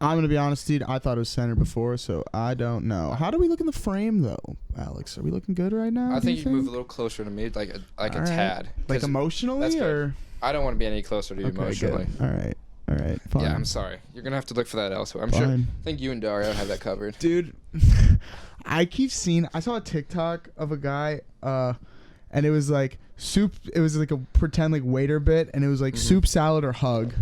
I'm gonna be honest, dude. I thought it was center before, so I don't know. How do we look in the frame, though, Alex? Are we looking good right now? I think you can move a little closer to me, like a All right. tad. Like 'Cause emotionally, that's good. or I don't want to be any closer to you okay, emotionally. good. All right, fine. Yeah, I'm sorry. You're gonna have to look for that elsewhere. I'm sure. Fine. I think you and Dario have that covered. Dude. I keep seeing. I saw a TikTok of a guy, and it was like soup. It was like a pretend like waiter bit, and it was like soup, salad, or hug.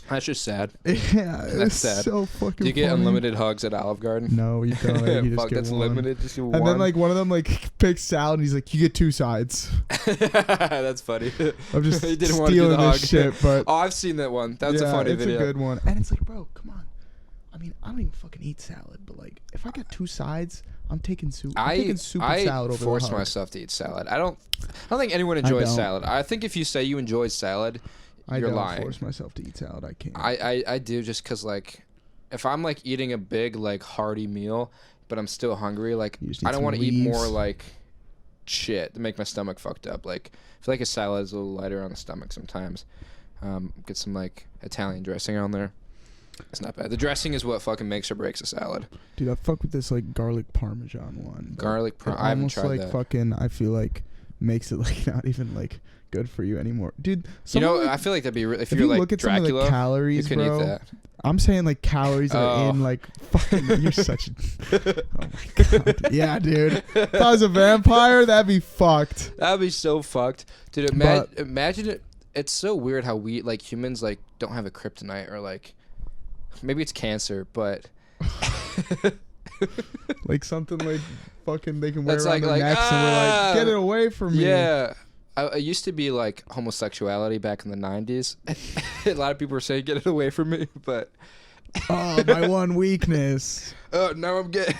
That's just sad. Yeah, it That's was sad. so fucking. Do you get funny. unlimited hugs at Olive Garden? No, you don't. You just Fuck, get that's one. limited. Just get one. And then like one of them like picks salad, and he's like, "You get 2 sides." That's funny. I'm just He didn't want to do stealing the this hug. shit, but Oh, I've seen that one. That's a funny it's video. a good one. And it's like, bro, come on. I mean, I don't even fucking eat salad, but like, if I got 2 sides, I'm taking soup. I'm taking soup and salad over force the hug. myself to eat salad. I don't think anyone enjoys don't. salad. I think if you say you enjoy salad, I you're don't lying. force myself to eat salad. I can't. I do, just because like if I'm like eating a big like hearty meal but I'm still hungry, like You just need I don't some want to eat more leaves. like shit to make my stomach fucked up. Like I feel like a salad is a little lighter on the stomach sometimes. Get some like Italian dressing on there. It's not bad. The dressing is what fucking makes or breaks a salad. Dude, I fuck with this like garlic parmesan one. but I haven't almost tried like that. fucking. I feel like makes it like not even like good for you anymore, dude. You know, like, I feel like that'd be if if you're you like look at Dracula, some of the calories, you can bro. eat that. I'm saying like calories that are Oh. in like fucking. You're such. Oh my god. Yeah, dude. If I was a vampire, that'd be fucked. That'd be so fucked, dude. Imagine it. It's so weird how we like humans like don't have a kryptonite, or like maybe it's cancer, but Like something like fucking they can wear That's around their like, necks, and we're ah! like, get it away from me. yeah. I used to be like homosexuality back in the 90s. A lot of people were saying get it away from me, but Oh, my one weakness. oh, now I'm gay.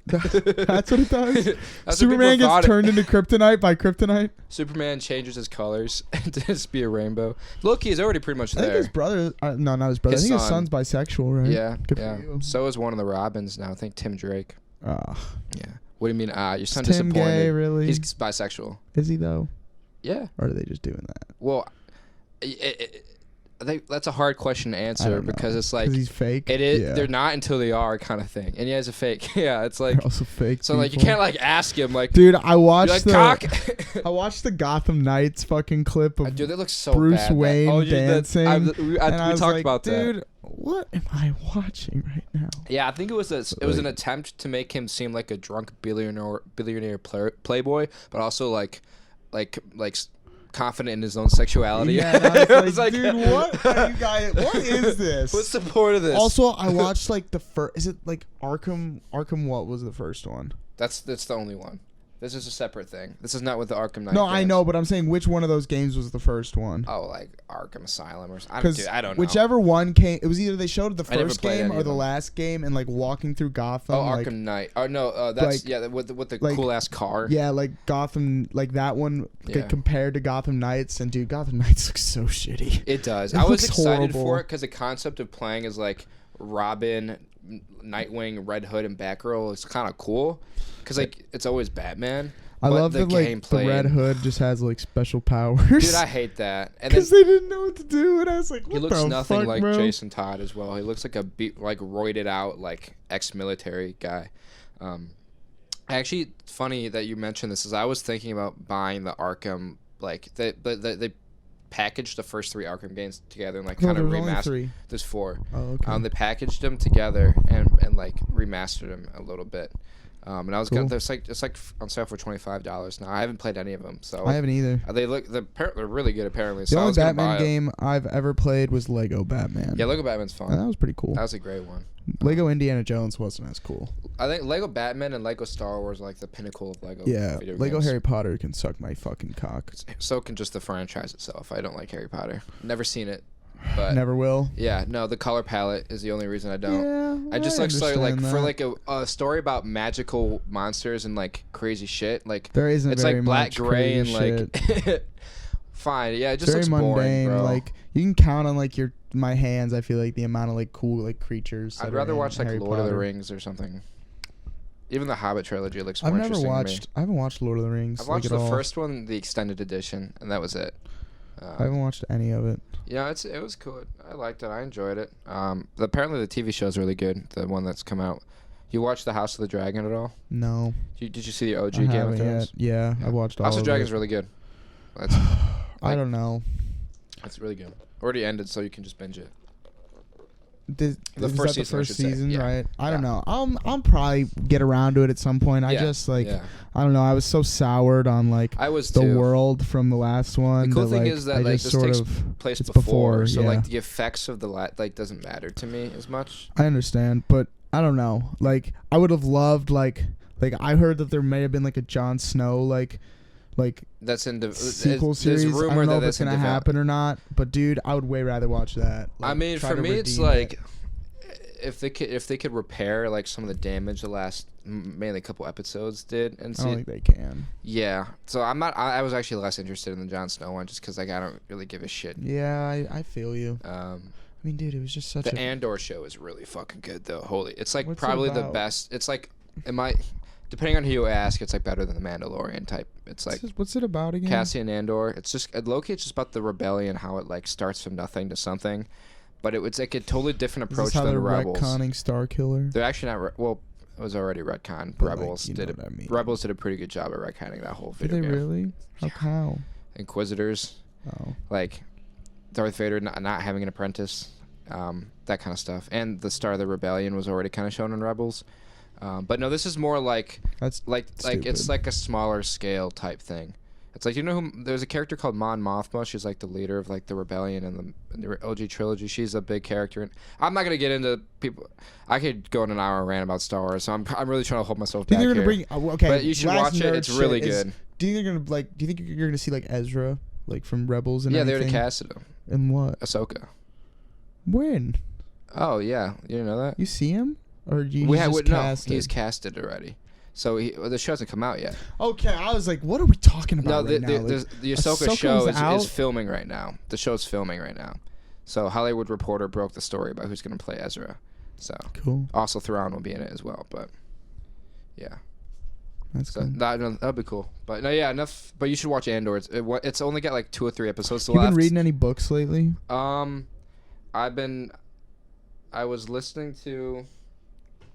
That's what it does. That's what Superman people thought gets turned into kryptonite by kryptonite. Superman changes his colors to just be a rainbow. Loki is already pretty much I think there. his brother. No, not his brother. His I think his son. son's bisexual, right? Yeah, Good yeah. for you. So is one of the Robins now. I think Tim Drake. Ah, Yeah. What do you mean? Your is son Tim disappointed. gay, really? He's bisexual. Is he though? Yeah. Or are they just doing that? Well, that's a hard question to I answer don't know. because it's like 'Cause he's fake. it is. Yeah. They're not until they are kind of thing. And he has a fake. Yeah, it's like They're also fake. so like you people. can't like ask him like, Dude, I you watched like the. cock. I watched the Gotham Knights fucking clip of Dude, they look so Bruce bad. Wayne dancing, we and I was talked like, about that. dude, what am I watching right now? Yeah, I think it was an attempt to make him seem like a drunk billionaire playboy, but also like confident in his own sexuality. Yeah, and I was like, It was dude, what are you guys? What is this? What's the point of this? Also, I watched like the first. Is it like Arkham? Arkham, what was the first one? that's the only one. This is a separate thing. This is not with the Arkham Knight. No, I games. know, but I'm saying which one of those games was the first one? Oh, like Arkham Asylum or something. Because I don't know. whichever one came, it was either they showed the I never first played game any or of the them. last game, and like walking through Gotham. Oh, like, Arkham Knight. Oh no, that's like- with the like- cool ass car. Yeah, like Gotham, like that one Yeah. compared to Gotham Knights, and dude, Gotham Knights looks so shitty. It does. It I was looks excited horrible. for it because the concept of playing as like Robin, Nightwing, Red Hood, and Batgirl is kind of cool. Because like it's always Batman. I but love the that like the gameplay Red and- Hood just has like special powers. Dude, I hate that. And then Because they didn't know what to do, and I was like, what he looks the nothing fuck, like bro? Jason Todd as well. He looks like a like roided out like ex-military guy. Actually, funny that you mentioned this. Is I was thinking about buying the Arkham like they packaged the first 3 Arkham games together and like Oh, kind of there was only remastered. 3. There's 4. Oh, okay. They packaged them together and like remastered them a little bit. And I was Cool. gonna. It's like on sale for $25 now. I haven't played any of them, so I haven't either. they're really good apparently. The So I only was gonna buy Batman it. game I've ever played was Lego Batman. Yeah, Lego Batman's fun. And that was pretty cool. That was a great one. Lego Indiana Jones wasn't as cool. I think Lego Batman and Lego Star Wars are like the pinnacle of Lego. Yeah, video Lego games. Harry Potter can suck my fucking cock. So can just the franchise itself. I don't like Harry Potter. Never seen it, but Never will. yeah, no. The color palette is the only reason I don't. Yeah, I just like started like understand for that. like a story about magical monsters and like crazy shit. Like There isn't it's very like black, much gray, and crazy like fine. Yeah, it just very looks mundane. boring, bro. Like you can count on like my hands. I feel like the amount of like cool like creatures. I'd that are rather in watch like Harry Lord of the Potter. Rings or something. Even the Hobbit trilogy looks more I've never interesting to me. watched. I haven't watched Lord of the Rings. I've watched like, the at all. first one, the extended edition, and that was it. I haven't watched any of it. Yeah, it was cool. I liked it. I enjoyed it. Apparently the TV show is really good. The one that's come out. You watched the House of the Dragon at all? No. Did you see the OG I Game of haven't Thrones? yet. Yeah, I watched all House of of the Dragon's it. really good. That's I don't know. It's really good. Already ended, so you can just binge it. The The is first that season, I the should first say. season, Yeah. right? I don't Yeah. know. I'll probably get around to it at some point. I Yeah. just like Yeah. I don't know. I was so soured on like I was the too. world from the last one. The cool that, thing like, is that I like just this sort takes of place it's before, so yeah. like the effects of the like doesn't matter to me as much. I understand, but I don't know. Like I would have loved like I heard that there may have been like a Jon Snow like That's in sequel there's series. I rumor don't know that if that's it's gonna in develop- happen or not. But dude, I would way rather watch that. I Like, mean, try for to me, it's redeem like it. if they could repair like some of the damage the last mainly a couple episodes did, and I don't see, think they can. yeah. So I'm not. I was actually less interested in the Jon Snow one just because like I don't really give a shit. Yeah, I feel you. I mean, dude, it was just such The a. Andor show is really fucking good though. Holy, it's like What's it probably the about? best. It's like it might, depending on who you ask, it's like better than the Mandalorian type. It's like What's it about again? Cassian Andor. It's just Loki. It's just about the rebellion, how it like starts from nothing to something, but it was like a totally different Is approach this how than they're the Rebels. retconning Star Killer? They're actually not. Well, it was already retcon. But, like, Rebels you did know it. what I mean. Rebels did a pretty good job at retconning that whole Did video they game. really? How? Inquisitors, Oh. like Darth Vader not having an apprentice, that kind of stuff, and the start of the rebellion was already kind of shown in Rebels. But no, this is more like That's it's stupid. like a smaller scale type thing. It's like, you know, there's a character called Mon Mothma. She's like the leader of like the rebellion in the OG trilogy. She's a big character, and I'm not gonna get into people. I could go on an hour rant about Star Wars, so I'm really trying to hold myself Do back you think they're here. gonna bring? Okay, But you should last watch it. nerd It's really shit is- good. Do you think they're gonna like? Do you think you're gonna see like Ezra, like from Rebels and Yeah, they everything? already casted him. And what? Ahsoka. When? Oh yeah, you didn't know that? You see him, or you We just had cast no. He's it? casted already. So the show hasn't come out yet. Okay, I was like, what are we talking No, about right now? Like, the Ahsoka Ahsoka's show out? is filming right now. The show's filming right now. So Hollywood Reporter broke the story about who's going to play Ezra. So cool. also Thrawn will be in it as well. But yeah, That's so cool. that'll be cool. But no, yeah, enough. But you should watch Andor. It's only got like 2 or 3 episodes You left. been reading any books lately? I was listening to.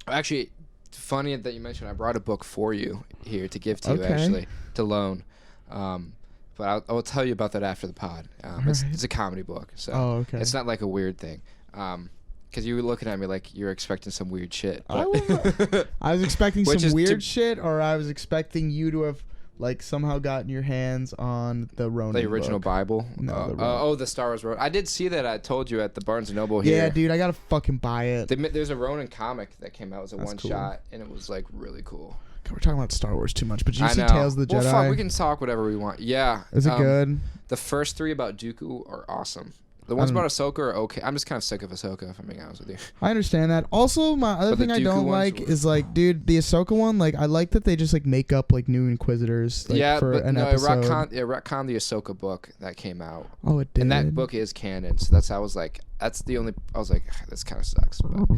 Actually, funny that you mentioned. I brought a book for you here to give to you, Okay. actually, to loan. But I will tell you about that after the pod. It's Alright. it's a comedy book, so Oh, okay. it's not like a weird thing. Because you were looking at me like you were expecting some weird shit. I but- I was expecting Which some is weird shit, or I was expecting you to have like somehow gotten your hands on the Ronin the original book. Bible. No, the the Star Wars Ronin. I did see that. I told you at the Barnes and Noble here. Yeah, dude, I gotta fucking buy it. There's a Ronin comic that came out as a That's one cool. shot, and it was like really cool. God, we're talking about Star Wars too much, but did you I see know. Tales of the Well, Jedi? fuck, we can talk whatever we want. Yeah. Is it good? The first 3 about Dooku are awesome. The ones don't- about Ahsoka are okay. I'm just kind of sick of Ahsoka, if I'm being honest with you. I understand that. Also, my other But the thing I Dooku don't ones like were- is like, dude, the Ahsoka one. Like, I like that they just like make up like new Inquisitors. Like, yeah, for but an no, episode. it retconned the Ahsoka book that came out. Oh, it did. And that book is canon, so that's how I was like, that's the only. I was like, this kind of sucks. But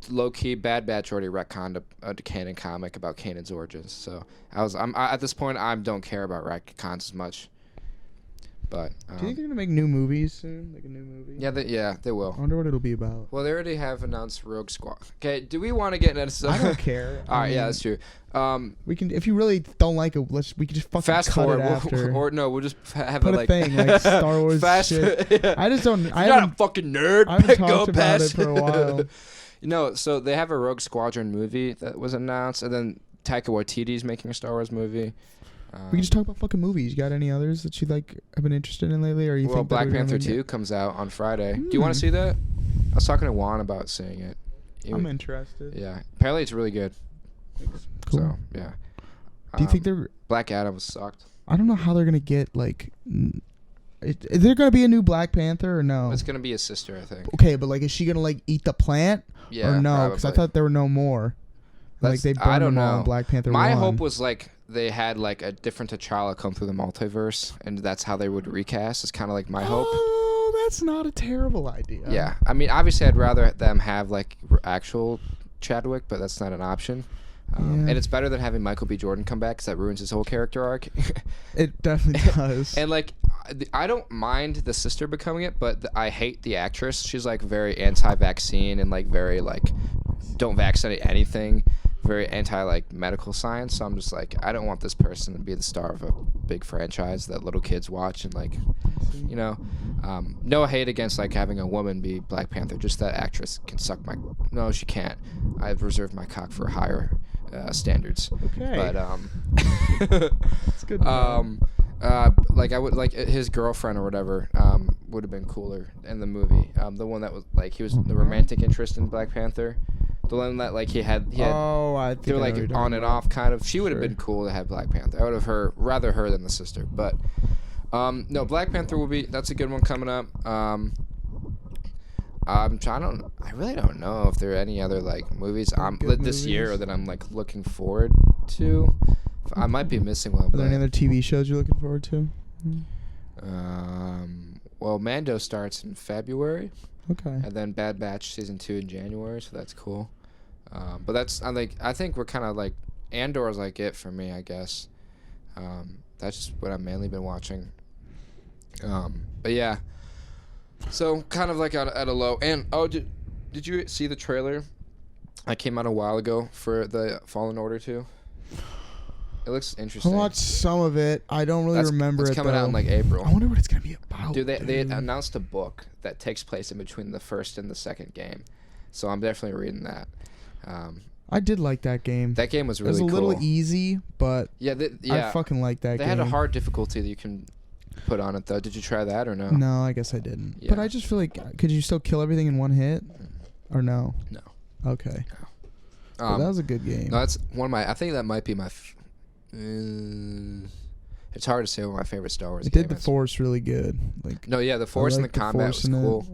low key, Bad Batch already retconned a canon comic about Kanan's origins. So I'm at this point, I don't care about retcons as much. But Do you think they're gonna make new movies soon? Like a new movie? yeah, they I will. wonder what it'll be about. Well, they already have announced Rogue Squad. Okay, do we want to get into? I don't care. All I right, yeah, mean, that's true. We can, if you really don't like it, we can just fucking Fast cut forward, it after. or no, we'll just have Put it a like thing, like Star Wars fast. shit. Yeah. I just don't. You're I not a haven't. fucking nerd. I haven't Go talked about past. it for a while. You know, so they have a Rogue Squadron movie that was announced, and then Taika Waititi's making a Star Wars movie. We can just talk about fucking movies. You got any others that you like have been interested in lately, or you Well, think that Black we're gonna Panther get- 2 comes out on Friday. Do you want to see that? I was talking to Juan about seeing it. I'm interested. Yeah, apparently it's really good. Cool. So yeah. Do you think they're? Black Adam sucked? I don't know how they're gonna get like. Is there gonna be a new Black Panther or no? It's gonna be his sister, I think. Okay, but like, is she gonna like eat the plant Yeah, or no? Because I probably. thought there were no more. Like That's- they I burned don't them all know. in Black Panther. My 1. hope was like they had like a different T'Challa come through the multiverse, and that's how they would recast. It's kind of like my hope. Oh, that's not a terrible idea. Yeah, I mean, obviously, I'd rather them have like actual Chadwick, but that's not an option. Yeah. And it's better than having Michael B. Jordan come back because that ruins his whole character arc. It definitely does. And like, I don't mind the sister becoming it, but I hate the actress. She's like very anti-vaccine and like very like don't vaccinate anything, very anti like medical science. So I'm just like, I don't want this person to be the star of a big franchise that little kids watch and like, you know, no hate against like having a woman be Black Panther. Just that actress can suck my. No, she can't. I've reserved my cock for higher standards. Okay. But It's good. to know. like I would like his girlfriend or whatever would have been cooler in the movie. The one that was like he was the romantic interest in Black Panther, the one that like he had Oh, I think they were I know like what you're on talking and about. off kind of. She would have Sure. been cool to have Black Panther. I would have rather her than the sister. But no, Black Panther will be that's a good one coming up. I really don't know if there are any other like movies Good this year movies. that I'm like looking forward to. I might be missing one. Are there any but- other TV shows you're looking forward to? Well, Mando starts in February, Okay. and then Bad Batch season 2 in January, so that's cool. But that's I think we're kind of like Andor's like it for me, I guess. That's just what I've mainly been watching. But yeah, so kind of like at a low. And did you see the trailer? I came out a while ago for the Fallen Order 2. It looks I interesting. watched some of it. I don't really remember it's it coming though. out in like April. I wonder what it's gonna be about. Dude, they announced a book that takes place in between the first and the second game, so I'm definitely reading that. I did like that game. That game was It was really a cool. little easy, but Yeah, I fucking like that they game. had a hard difficulty that you can put on it though. Did you try that or no? No, I guess I didn't. Yeah. But I just feel like could you still kill everything in one hit, or no? No. Okay. But that was a good game. No, that's one of my. I think that might be my. It's hard to say what my favorite Star Wars It game did the is. Force really good. Like No, yeah, the Force and the liked combat Force was in it. cool.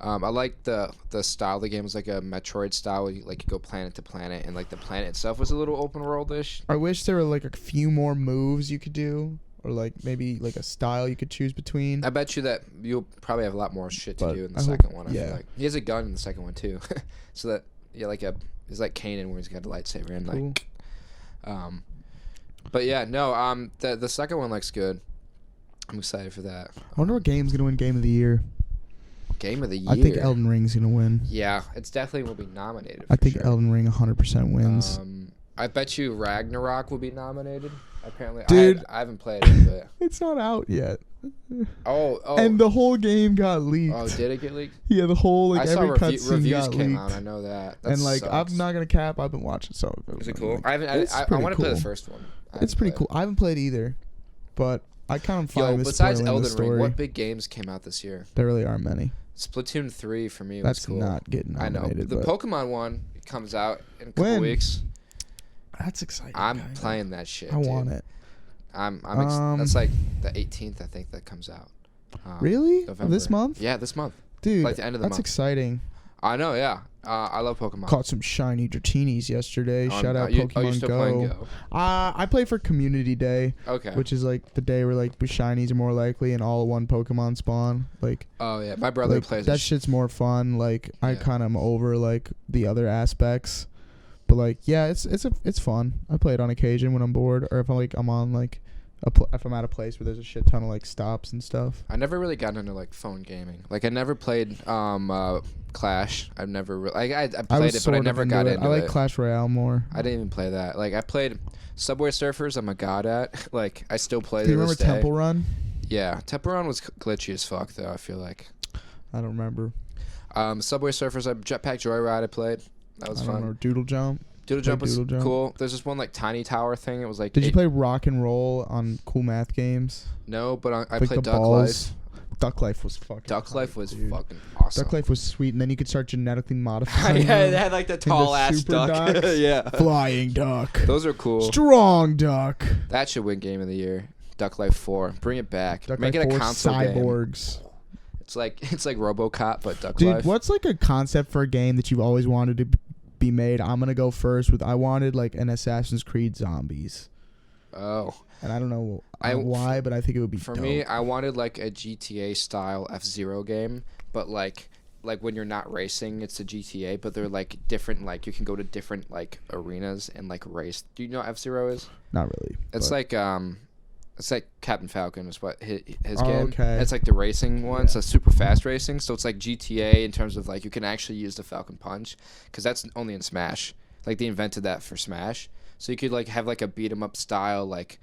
I like the style of the game was like a Metroid style. Where you like you go planet to planet, and like the planet itself was a little open world-ish. I wish there were like a few more moves you could do, or like maybe like a style you could choose between. I bet you that you'll probably have a lot more shit to But do in the I hope- second one. I yeah. feel like he has a gun in the second one too, so that like it's like Kanan where he's got a lightsaber and Cool. like, but yeah, no, the second one looks good. I'm excited for that. I wonder what game's gonna win Game of the Year. Game of the year. I think Elden Ring's gonna win. Yeah, it's definitely will be nominated. I for think sure. Elden Ring 100% wins. I bet you Ragnarok will be nominated. Apparently, Dude. I haven't played it, but It's not out yet. oh, And the whole game got leaked. oh, did it get leaked? Yeah, the whole like I saw every cutscene reviews got came leaked. out. I know that. That And like sucks. I'm not gonna cap. I've been watching some of it. Is it and, cool? like, I haven't. it's I pretty want to play the cool. first one. It's pretty cool. I haven't played either, but I kind of Yo, find this besides spoiling the Elden story. Ring, what big games came out this year? There really aren't many. Splatoon 3 for me was That's cool. not getting I know. nominated. The but Pokemon one comes out in a couple When? weeks. that's exciting. I'm kinda. playing that shit. I dude. want it. That's like the 18th, I think, that comes out. Really? Of November. this month? Yeah, this month. Dude, like the end of the that's month. exciting. I know, yeah. I love Pokemon. Caught some shiny Dratinis yesterday. Shout out you Pokemon still Go. playing Go? I play for Community Day, Okay. which is like the day where like the shinies are more likely and all one Pokemon spawn. Like, Oh yeah, my brother like plays that shit's more fun. Like I Yeah. kind of am over like the other aspects, but like yeah, it's fun. I play it on occasion when I'm bored or if I'm on like if I'm at a place where there's a shit ton of like stops and stuff. I never really got into like phone gaming. Like I never played Clash. I've never really. I played it, but I sort of never got into I like it. Clash Royale more. I didn't even play that. Like I played Subway Surfers. I'm a god at. Like I still play. Do you to remember this day. Temple Run? Yeah, Temple Run was glitchy as fuck though. I feel like. I don't remember. Subway Surfers. Jetpack Joyride. I played. That was I don't fun. remember. Doodle Jump. Doodle Played Jump was Doodle Jump. cool. There's this one like tiny tower thing. It was like. Did you play Rock and Roll on Cool Math Games? No, but I Like played the Duck balls. Life. Duck Life was fucking. Duck Life hype, was dude. fucking awesome. Duck Life was sweet, and then you could start genetically modifying. yeah, them. they had like the the tall ass super duck. ducks. yeah. Flying duck. Those are cool. Strong duck. That should win Game of the Year. Duck Life 4. Bring it back. Duck Make Life it a 4 console game. cyborgs. It's like RoboCop, but Duck Dude, Life. what's like a concept for a game that you've always wanted to be made? I'm gonna go first with I wanted like an Assassin's Creed Zombies, Oh, and I don't know I- why, but I think it would be for dope. me, I wanted like a GTA style F-Zero game, but like when you're not racing, it's a GTA, but they're like different. Like you can go to different like arenas and like race. Do you know what F-Zero is? Not really. It's but like It's like Captain Falcon is what his Oh, game. okay. It's like the racing one. So super fast racing. So it's like GTA in terms of like you can actually use the Falcon Punch, because that's only in Smash. Like they invented that for Smash. So you could like have like a beat 'em up style like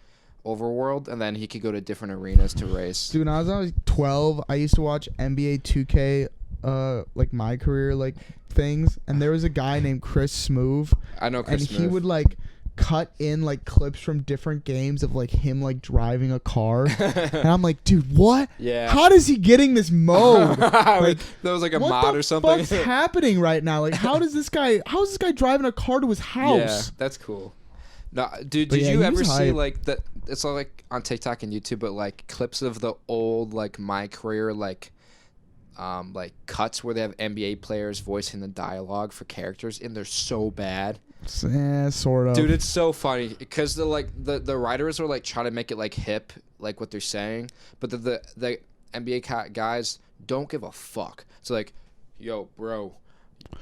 overworld, and then he could go to different arenas to race. Dude, when I was like 12, I used to watch NBA 2K, like my career like things, and there was a guy named Chris Smoove, I know Chris and he Smith. would like cut in like clips from different games of like him like driving a car, and I'm like, dude, what? Yeah. How is he getting this mode? Like that was like a what mod the or something. fuck's happening right now? Like, how is this guy driving a car to his house? Yeah, that's cool. No, dude, But did yeah, you he ever was see hype. like that? It's all like on TikTok and YouTube, but like clips of the old like My Career like cuts where they have NBA players voicing the dialogue for characters, and they're so bad. Yeah, sort of. Dude, it's so funny because the writers are like trying to make it like hip, like what they're saying, but the NBA guys don't give a fuck. It's like, yo, bro,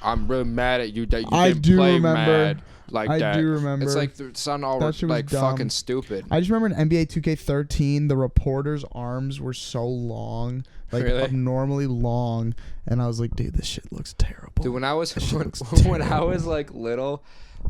I'm really mad at you that you I didn't do play remember. mad like I that. do remember. It's like they sound all That shit was like dumb. fucking stupid. I just remember in NBA 2K13, the reporters' arms were so long, like Really? abnormally long, and I was like, dude, this shit looks terrible. Dude, when I was shit looks when I terrible. was like little,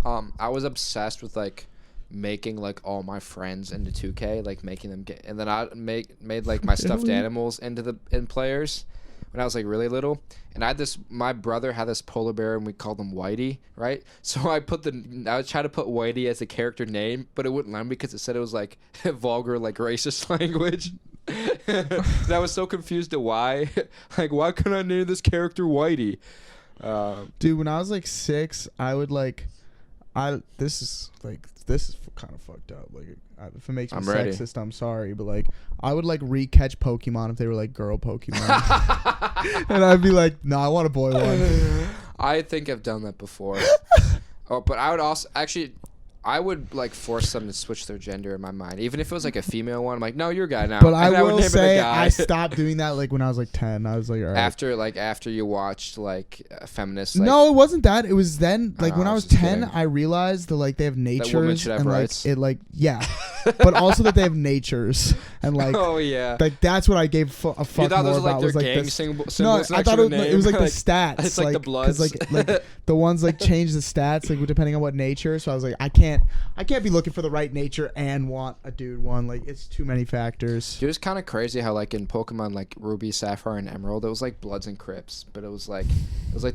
I was obsessed with like making like all my friends into 2K, like making them get, and then I made like my stuffed Really? animals in players when I was like really little. And I had my brother had this polar bear, and we called him Whitey, right? So I was trying to put Whitey as a character name, but it wouldn't let me because it said it was like vulgar, like racist language. And I was so confused to why. Like, why couldn't I name this character Whitey? Dude, when I was like 6, I would like, this is kind of fucked up. Like, if it makes me I'm ready. sexist, I'm sorry, but like, I would like re-catch Pokemon if they were like girl Pokemon, and I'd be like, no, I want a boy one. I think I've done that before. Oh, but I would also actually, I would like force them to switch their gender in my mind, even if it was like a female one. I'm like, no, you're a guy now. But I And would will name it a say, guy. I stopped doing that like when I was like 10. I was like, all right. after you watched like feminists. Like, No, it wasn't that. It was then, like when I I was was just 10, kidding. I realized that like they have natures should have and like rights. it like yeah, but also that they have natures and like oh yeah. like that's what I gave a fuck You thought more those were like about their was like gang this. symbols No, next I to thought the it name. was like the Like, stats. it's like the 'cause, bloods. like the ones like change the stats like depending on what nature. So I was like, I can't be looking for the right nature and want a dude one. Like it's too many factors. It was kind of crazy how like in Pokemon like Ruby, Sapphire, and Emerald, it was like Bloods and Crips, but it was like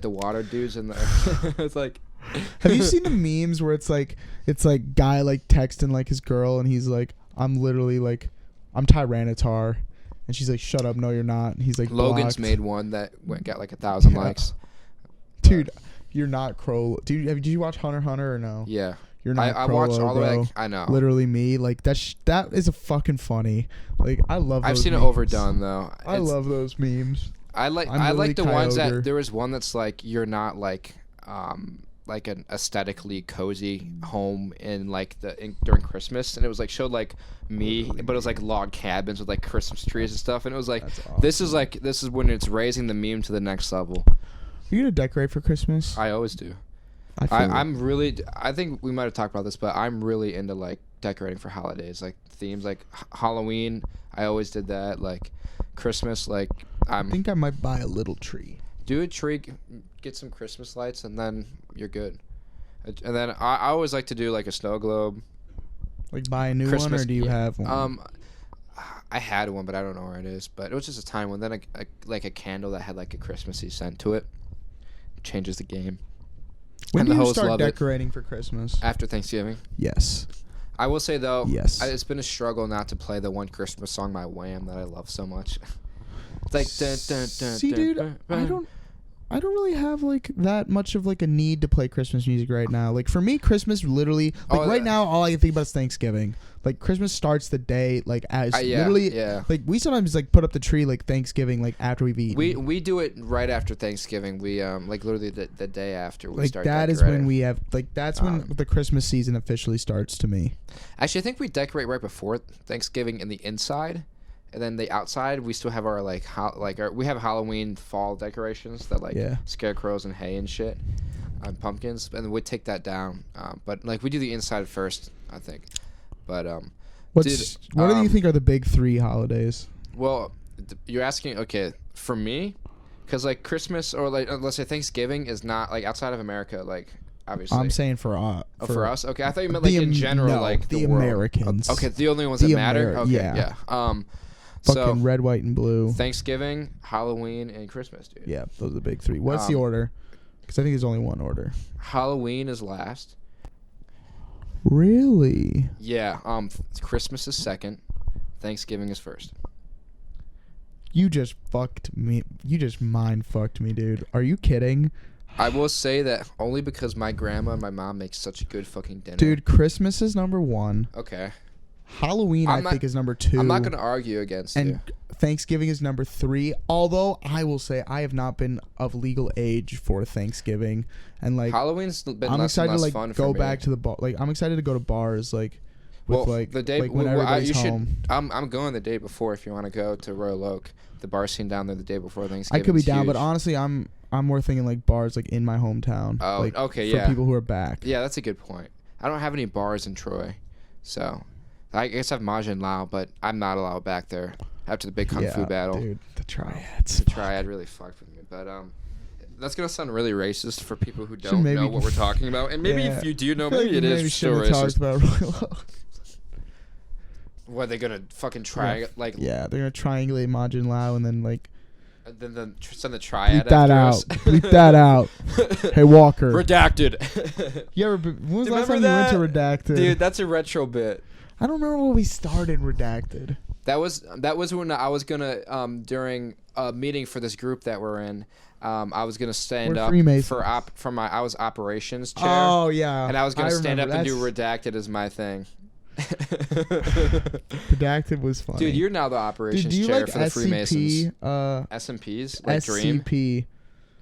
the water dudes and the it's like. Have you seen the memes where it's like guy like texting like his girl and he's like, I'm Tyranitar, and she's like, shut up, no you're not, and he's like, Logan's blocked. made one that got like 1,000 Yeah. likes. Dude, you're not Crow. Dude, did you watch Hunter x Hunter or no? Yeah, You're not. I Crollo, watched all the way. bro. Like, I know. Literally me. Like that is a fucking funny. Like I love. I've those seen it memes. overdone though. I love those memes. I like I'm I like the literally ones Kyogre. that there was one that's like you're not like an aesthetically cozy home in like during Christmas, and it was like showed like me, but it was like log cabins with like Christmas trees and stuff, and it was like That's this is when it's raising the meme to the next level. Are you gonna decorate for Christmas? I always do. feel I think we might have talked about this, but I'm really into like decorating for holidays, like themes, like Halloween. I always did that. Like Christmas, like I think I might buy a little tree. do a tree, get some Christmas lights, and then you're good. And then I always like to do like a snow globe. Like buy a new one, Christmas, or do you yeah. have one? I had one, but I don't know where it is. But it was just a time one. Then like a candle that had like a Christmassy scent to it. Changes the game. When and do the you hoes start love it. Decorating for Christmas? After Thanksgiving. Yes. I will say though, Yes. it's been a struggle not to play the one Christmas song by Wham that I love so much. It's like dun, dun, dun, See, dun, dude, dun, I dun. don't really have like that much of like a need to play Christmas music right now. Like for me, Christmas literally like right now all I can think about is Thanksgiving. Like Christmas starts the day like as literally like we sometimes like put up the tree like Thanksgiving like after we've eaten. We do it right after Thanksgiving. We like literally the day after we like start. that is decorating. when we have like that's when the Christmas season officially starts to me. Actually, I think we decorate right before Thanksgiving in the inside, and then the outside we still have our like we have Halloween fall decorations that like scarecrows and hay and shit, and pumpkins, and we take that down. But like we do the inside first, I think. But What do you think are the big 3 holidays? Well, you're asking. Okay, for me, because like Christmas or like let's say Thanksgiving is not like outside of America. Like obviously, I'm saying for us. Okay, I thought you meant like in general, like the world. Americans. Okay, the only ones that matter. Okay, yeah. Fucking red, white, and blue. Thanksgiving, Halloween, and Christmas, dude. Yeah, those are the big 3. What's the order? Because I think there's only one order. Halloween is last. Really? Yeah. Christmas is second. Thanksgiving is first. You just fucked me. You just mind fucked me, dude. Are you kidding? I will say that only because my grandma and my mom make such a good fucking dinner. Dude, Christmas is number 1. Okay. Halloween, I think, is number 2. I'm not going to argue against you. And Thanksgiving is number 3. Although, I will say, I have not been of legal age for Thanksgiving. And, like, Halloween's been I'm less excited and less to, like, fun go for me. back to the bar. Like, I'm excited to go to bars, like, with, like, the day, like when everybody's home. I'm going the day before if you want to go to Royal Oak. The bar scene down there the day before Thanksgiving. I could be down, huge. but honestly, I'm more thinking, like, bars, like, in my hometown. Oh, like, okay, for people who are back. Yeah, that's a good point. I don't have any bars in Troy, so... I guess I have Majin Lao, but I'm not allowed back there after the big Kung Fu battle. Dude, the triads. The triad really fucked with me. But that's going to sound really racist for people who don't know what we're talking about. And maybe if you do know, maybe it is still racist. About Royal Oak. What, are they going to fucking try? Like, yeah, they're going to triangulate Majin Lao and then, like... Then send the triad bleep that out. Bleep that out. Hey, Walker. Redacted. When was the last time you went to Redacted? Dude, that's a retro bit. I don't remember when we started Redacted. That was when I was gonna during a meeting for this group that we're in. I was gonna stand up I was operations chair. Oh yeah. And I was gonna stand up and do Redacted as my thing. Redacted was funny. Dude, you're now the operations chair for the Freemasons. SCPs like SCP.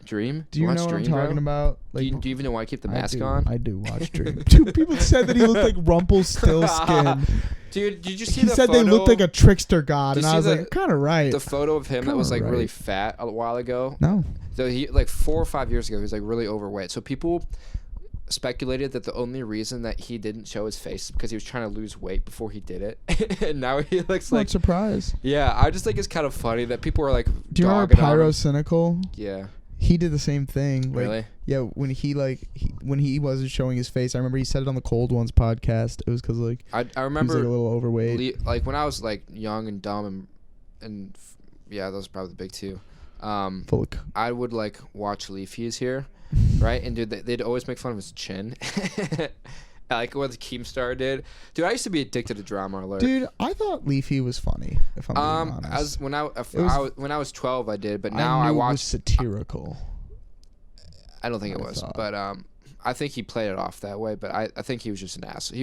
Dream? Do you know what I'm talking about? Like, do you even know why I keep the mask on? I do watch Dream. Dude, people said that he looked like Rumpelstiltskin. Dude, did you see the photo? He said they looked like a trickster god, and I was like, kind of right. The photo of him that was like really fat a while ago? No. So he, like 4 or 5 years ago, he was like really overweight. So people speculated that the only reason that he didn't show his face is because he was trying to lose weight before he did it. And now he looks like... Not surprised. Yeah, I just think it's kind of funny that people are like... Do you remember Pyrocynical? Yeah. He did the same thing. Like, really? Yeah, when he wasn't showing his face, I remember he said it on the Cold Ones podcast. It was because like I remember he was like a little overweight. Like when I was like young and dumb and yeah, those are probably the big 2. I would like watch Leafy is here, right? And dude, they'd always make fun of his chin. Like what Keemstar did. Dude, I used to be addicted to Drama Alert. Dude, I thought Leafy was funny, if I'm being honest. When I was 12 I did, but now I watched... It was satirical. I don't think it was. But I think he played it off that way, but I think he was just an asshole.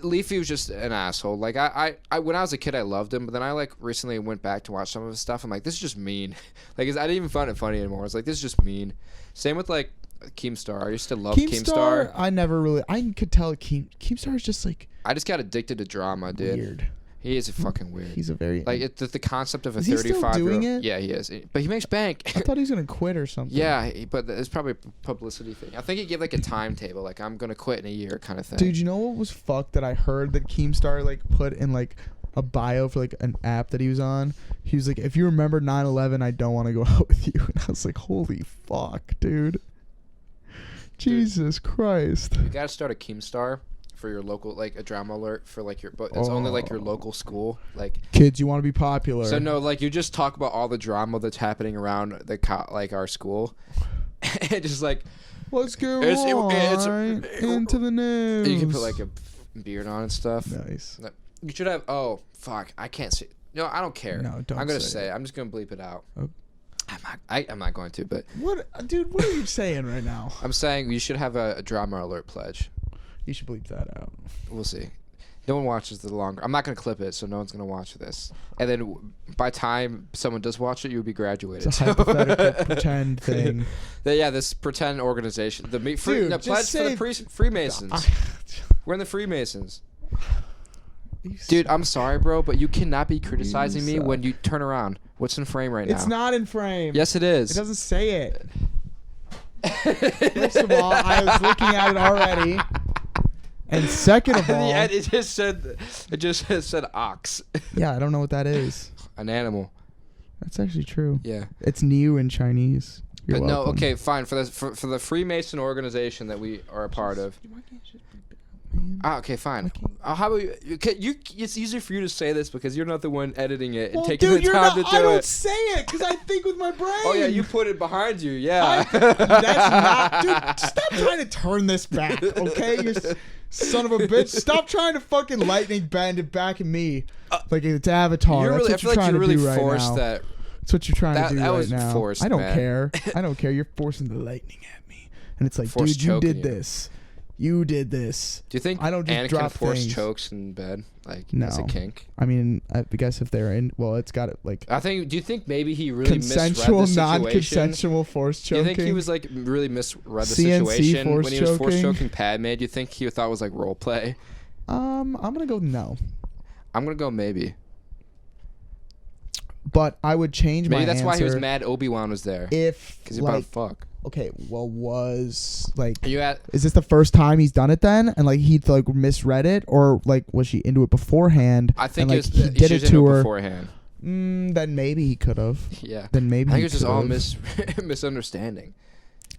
Leafy was just an asshole. Like I when I was a kid I loved him, but then I like recently went back to watch some of his stuff. I'm like, this is just mean. Like I didn't even find it funny anymore. I was like, this is just mean. Same with like Keemstar. I used to love Keemstar. I could tell Keemstar is just like... I just got addicted to drama, dude. Weird. He is fucking weird. He's a very... Like, the concept of a 35-year-old... Is he still doing it? Yeah, he is. But he makes bank. I thought he was going to quit or something. Yeah, but it's probably a publicity thing. I think he gave, like, a timetable. Like, I'm going to quit in a year kind of thing. Dude, you know what was fucked that I heard that Keemstar, like, put in, like, a bio for, like, an app that he was on? He was like, if you remember 9/11, I don't want to go out with you. And I was like, holy fuck, dude. Jesus Christ. You gotta start a Keemstar for your local, like a Drama Alert for like your, but it's only like your local school. Like kids, you want to be popular. So no, like you just talk about all the drama that's happening around the like our school, and just like let's go into the news. You can put like a beard on and stuff. Nice. You should have. Oh fuck, I can't see. No, I don't care. No, don't. I'm gonna say it. I'm just gonna bleep it out. Oh. I'm not going to, but... What? Dude, what are you saying right now? I'm saying you should have a Drama Alert pledge. You should bleep that out. We'll see. No one watches the longer... I'm not going to clip it, so no one's going to watch this. And then by time someone does watch it, you'll be graduated. It's a hypothetical pretend thing. Yeah, this pretend organization. The pledge for the Freemasons. We're in the Freemasons. Dude, I'm sorry, bro, but you cannot be criticizing me when you turn around. What's in frame right now? It's not in frame. Yes, it is. It doesn't say it. First of all, I was looking at it already, And second of all, it just said ox. Yeah, I don't know what that is. An animal. That's actually true. Yeah. It's Niu in Chinese. You're but welcome. no, okay, fine. For the Freemason organization that we are a part of. Okay, fine. How about you? It's easier for you to say this because you're not the one editing it and taking the time to do it. I don't say it because I think with my brain. Oh yeah, you put it behind you. Yeah. That's not, dude. Stop trying to turn this back, okay? You son of a bitch. Stop trying to fucking lightning bend it back at me like it's Avatar. That's what you're trying to do right now. That's what you're trying to do right now. Forced, I don't care. I don't care. You're forcing the lightning at me, and it's like, dude, you did this. You did this. Do you think I don't just Anakin drop force things. chokes in bed? Like, no. As a kink? I mean, I guess if they're in, well, it's got it like. Do you think maybe he really consensual, misread the situation? Non-consensual force choking? Do you think he was like really misread the situation when he was force choking Padme? Do you think he thought it was like role play? I'm gonna go no. I'm gonna go maybe. But I would change my answer. Maybe that's why he was mad Obi-Wan was there. Because he's about to fuck. Okay, well, is this the first time he's done it then? And like he like misread it, or like was she into it beforehand? I think and, he did it to her beforehand. Then maybe he could have. Yeah. Then maybe I think it was just all misunderstanding.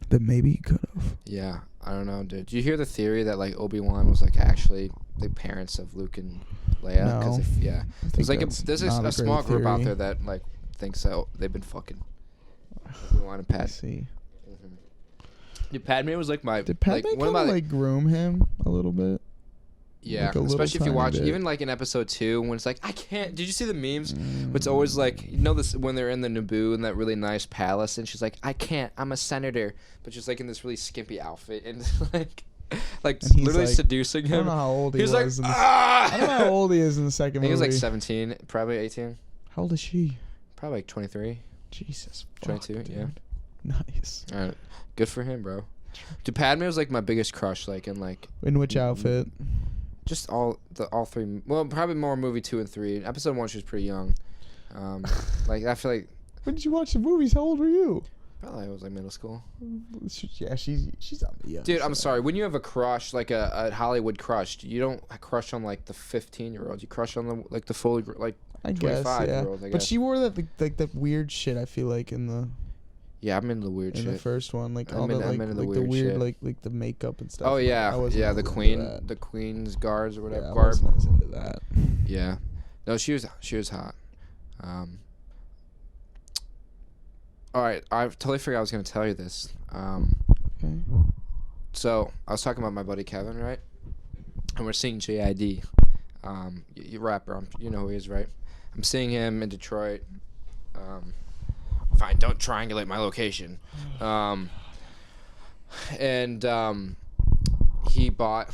Then maybe he could have. Yeah, I don't know, dude. Did you hear the theory that like Obi-Wan was like actually the parents of Luke and Leia? No. There's like there's a small group out there that like thinks that they've been fucking. Obi-Wan and Pat. See. Dude, Padme was like my. Did Padme like, kind of like groom him a little bit? Yeah, like especially if you watch even like in episode 2 when it's like I can't. Did you see the memes? It's always like this when they're in the Naboo in that really nice palace and she's like I can't. I'm a senator, but she's like in this really skimpy outfit and like and literally like, seducing him. I don't know how old he was. Like I don't know how old he is in the second movie. He was like 17, probably 18. How old is she? Probably like 23. Jesus. 22. Fuck, yeah. Nice. All right. Good for him, bro. Dude, Padme was like my biggest crush, like in like. In which outfit? Just all three. Well, probably more movie 2 and 3. Episode 1, she was pretty young. Like I feel like. When did you watch the movies? How old were you? Probably I was like middle school. Yeah, she's on the young Dude, side. I'm sorry. When you have a crush, like a Hollywood crush, you don't crush on like the 15-year-old. You crush on the fully like 25-year-old. Yeah. But she wore that weird shit. I feel like in the. Yeah, I'm into the weird shit. In the first one, like I'm into the weird shit. like the makeup and stuff. Oh yeah, the queen's guards or whatever. Yeah, I was into that. Yeah, no, she was hot. All right, I totally forgot I was gonna tell you this. Okay. So I was talking about my buddy Kevin, right? And we're seeing JID, rapper. You know who he is, right? I'm seeing him in Detroit. Fine, don't triangulate my location. He bought.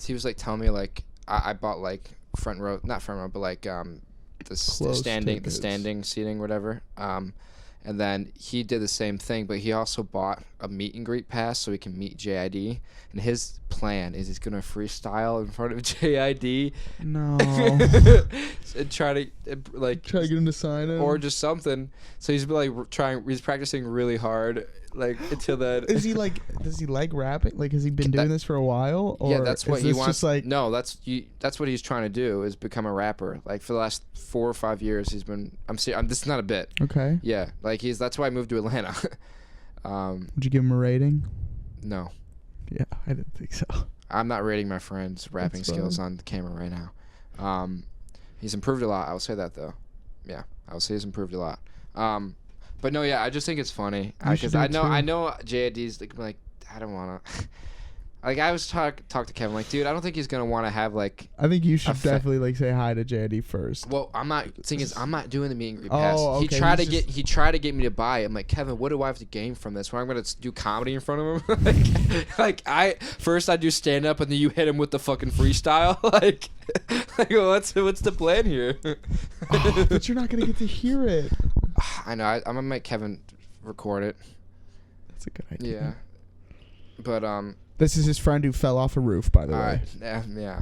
He was like telling me like I bought like front row, not front row, but like the standing seating, whatever. And then he did the same thing, but he also bought a meet and greet pass so he can meet JID. And his plan is he's gonna freestyle in front of JID. No. And try to get him to sign it or just something. So he's like he's practicing really hard, like until then. Does he like rapping? Like, has he been doing this for a while? Or yeah, that's what he wants. Just like no, that's what he's trying to do is become a rapper. Like for the last 4 or 5 years, he's been. This is not a bit. Okay. Yeah, like that's why I moved to Atlanta. Would you give him a rating? No. Yeah, I didn't think so. I'm not rating my friend's rapping skills on the camera right now. He's improved a lot. I will say that though. Yeah, I will say he's improved a lot. But no, yeah, I just think it's funny because I know JID's like I don't wanna. Like I was talk to Kevin like, dude, I don't think he's gonna want to have like. I think you should definitely like say hi to JID first. Well, I'm not. Thing is, I'm not doing the meet and greet pass. Oh, okay. He tried to get me to buy it. I'm like, Kevin, what do I have to gain from this? Where I'm gonna do comedy in front of him? I do stand up and then you hit him with the fucking freestyle. like what's the plan here? But you're not gonna get to hear it. I know. I'm gonna make Kevin record it. That's a good idea. Yeah, but This is his friend who fell off a roof, by the way. Yeah.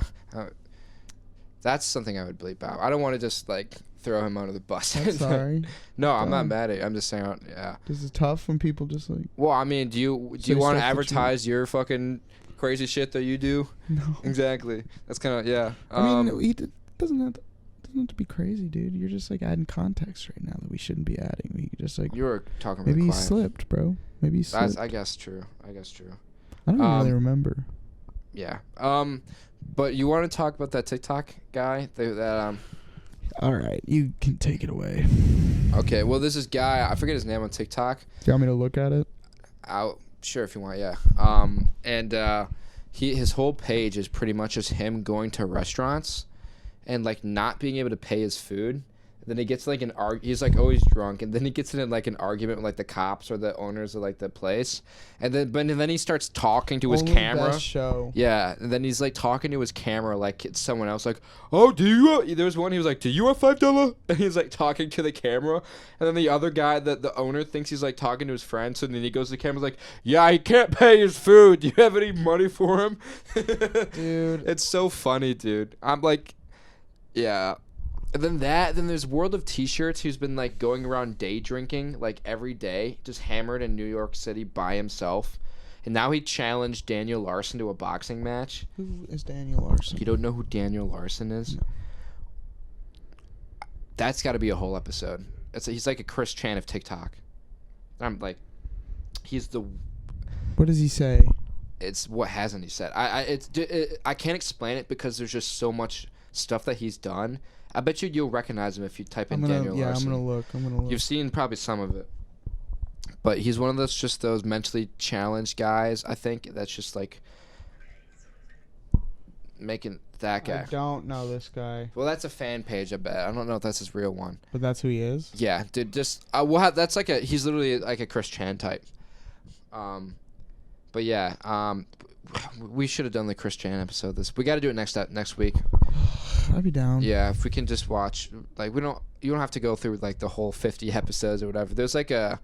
That's something I would bleep out. I don't want to just like throw him under the bus. I'm sorry. No, I'm not mad at it. I'm just saying, yeah. This is tough when people just like. Well, I mean, do you want to advertise your fucking crazy shit that you do? No. Exactly. That's kind of yeah. I mean, he doesn't have to be crazy, dude. You're just like adding context right now that we shouldn't be adding. We just like you were talking. Maybe really he slipped, bro. Maybe he slipped. I guess true. I don't really remember. Yeah. But you want to talk about that TikTok guy All right, you can take it away. Okay, well, this is guy. I forget his name on TikTok. Do you want me to look at it? Sure, if you want, yeah. And his whole page is pretty much just him going to restaurants and like not being able to pay his food. And then he gets like he's like always drunk, and then he gets in like an argument with like the cops or the owners of like the place, and then he starts talking to his camera. Best show. Yeah, and then he's like talking to his camera like it's someone else. Like, oh, do you? There was one. He was like, do you want $5? And he's like talking to the camera, and then the other guy, the owner, thinks he's like talking to his friend. So then he goes to the camera like, yeah, he can't pay his food. Do you have any money for him? Dude, it's so funny, dude. I'm like, yeah. And then there's World of T-Shirts, who's been like going around day drinking like every day, just hammered in New York City by himself. And now he challenged Daniel Larson to a boxing match. Who is Daniel Larson? You don't know who Daniel Larson is? No. That's got to be a whole episode. He's like a Chris Chan of TikTok. I'm like, he's the. What does he say? It's what hasn't he said? I can't explain it because there's just so much stuff that he's done. I bet you'll recognize him if you type in Daniel Larson. I'm gonna look. You've seen probably some of it, but he's one of those mentally challenged guys. I think that's just like making that guy. I don't know this guy. Well, that's a fan page, I bet. I don't know if that's his real one. But that's who he is. Yeah, dude. Just that's like he's literally like a Chris Chan type. But yeah, we should have done the Chris Chan episode. We got to do it next week. I'd be down. Yeah, if we can just watch, like, you don't have to go through like the whole 50 episodes or whatever. There's like I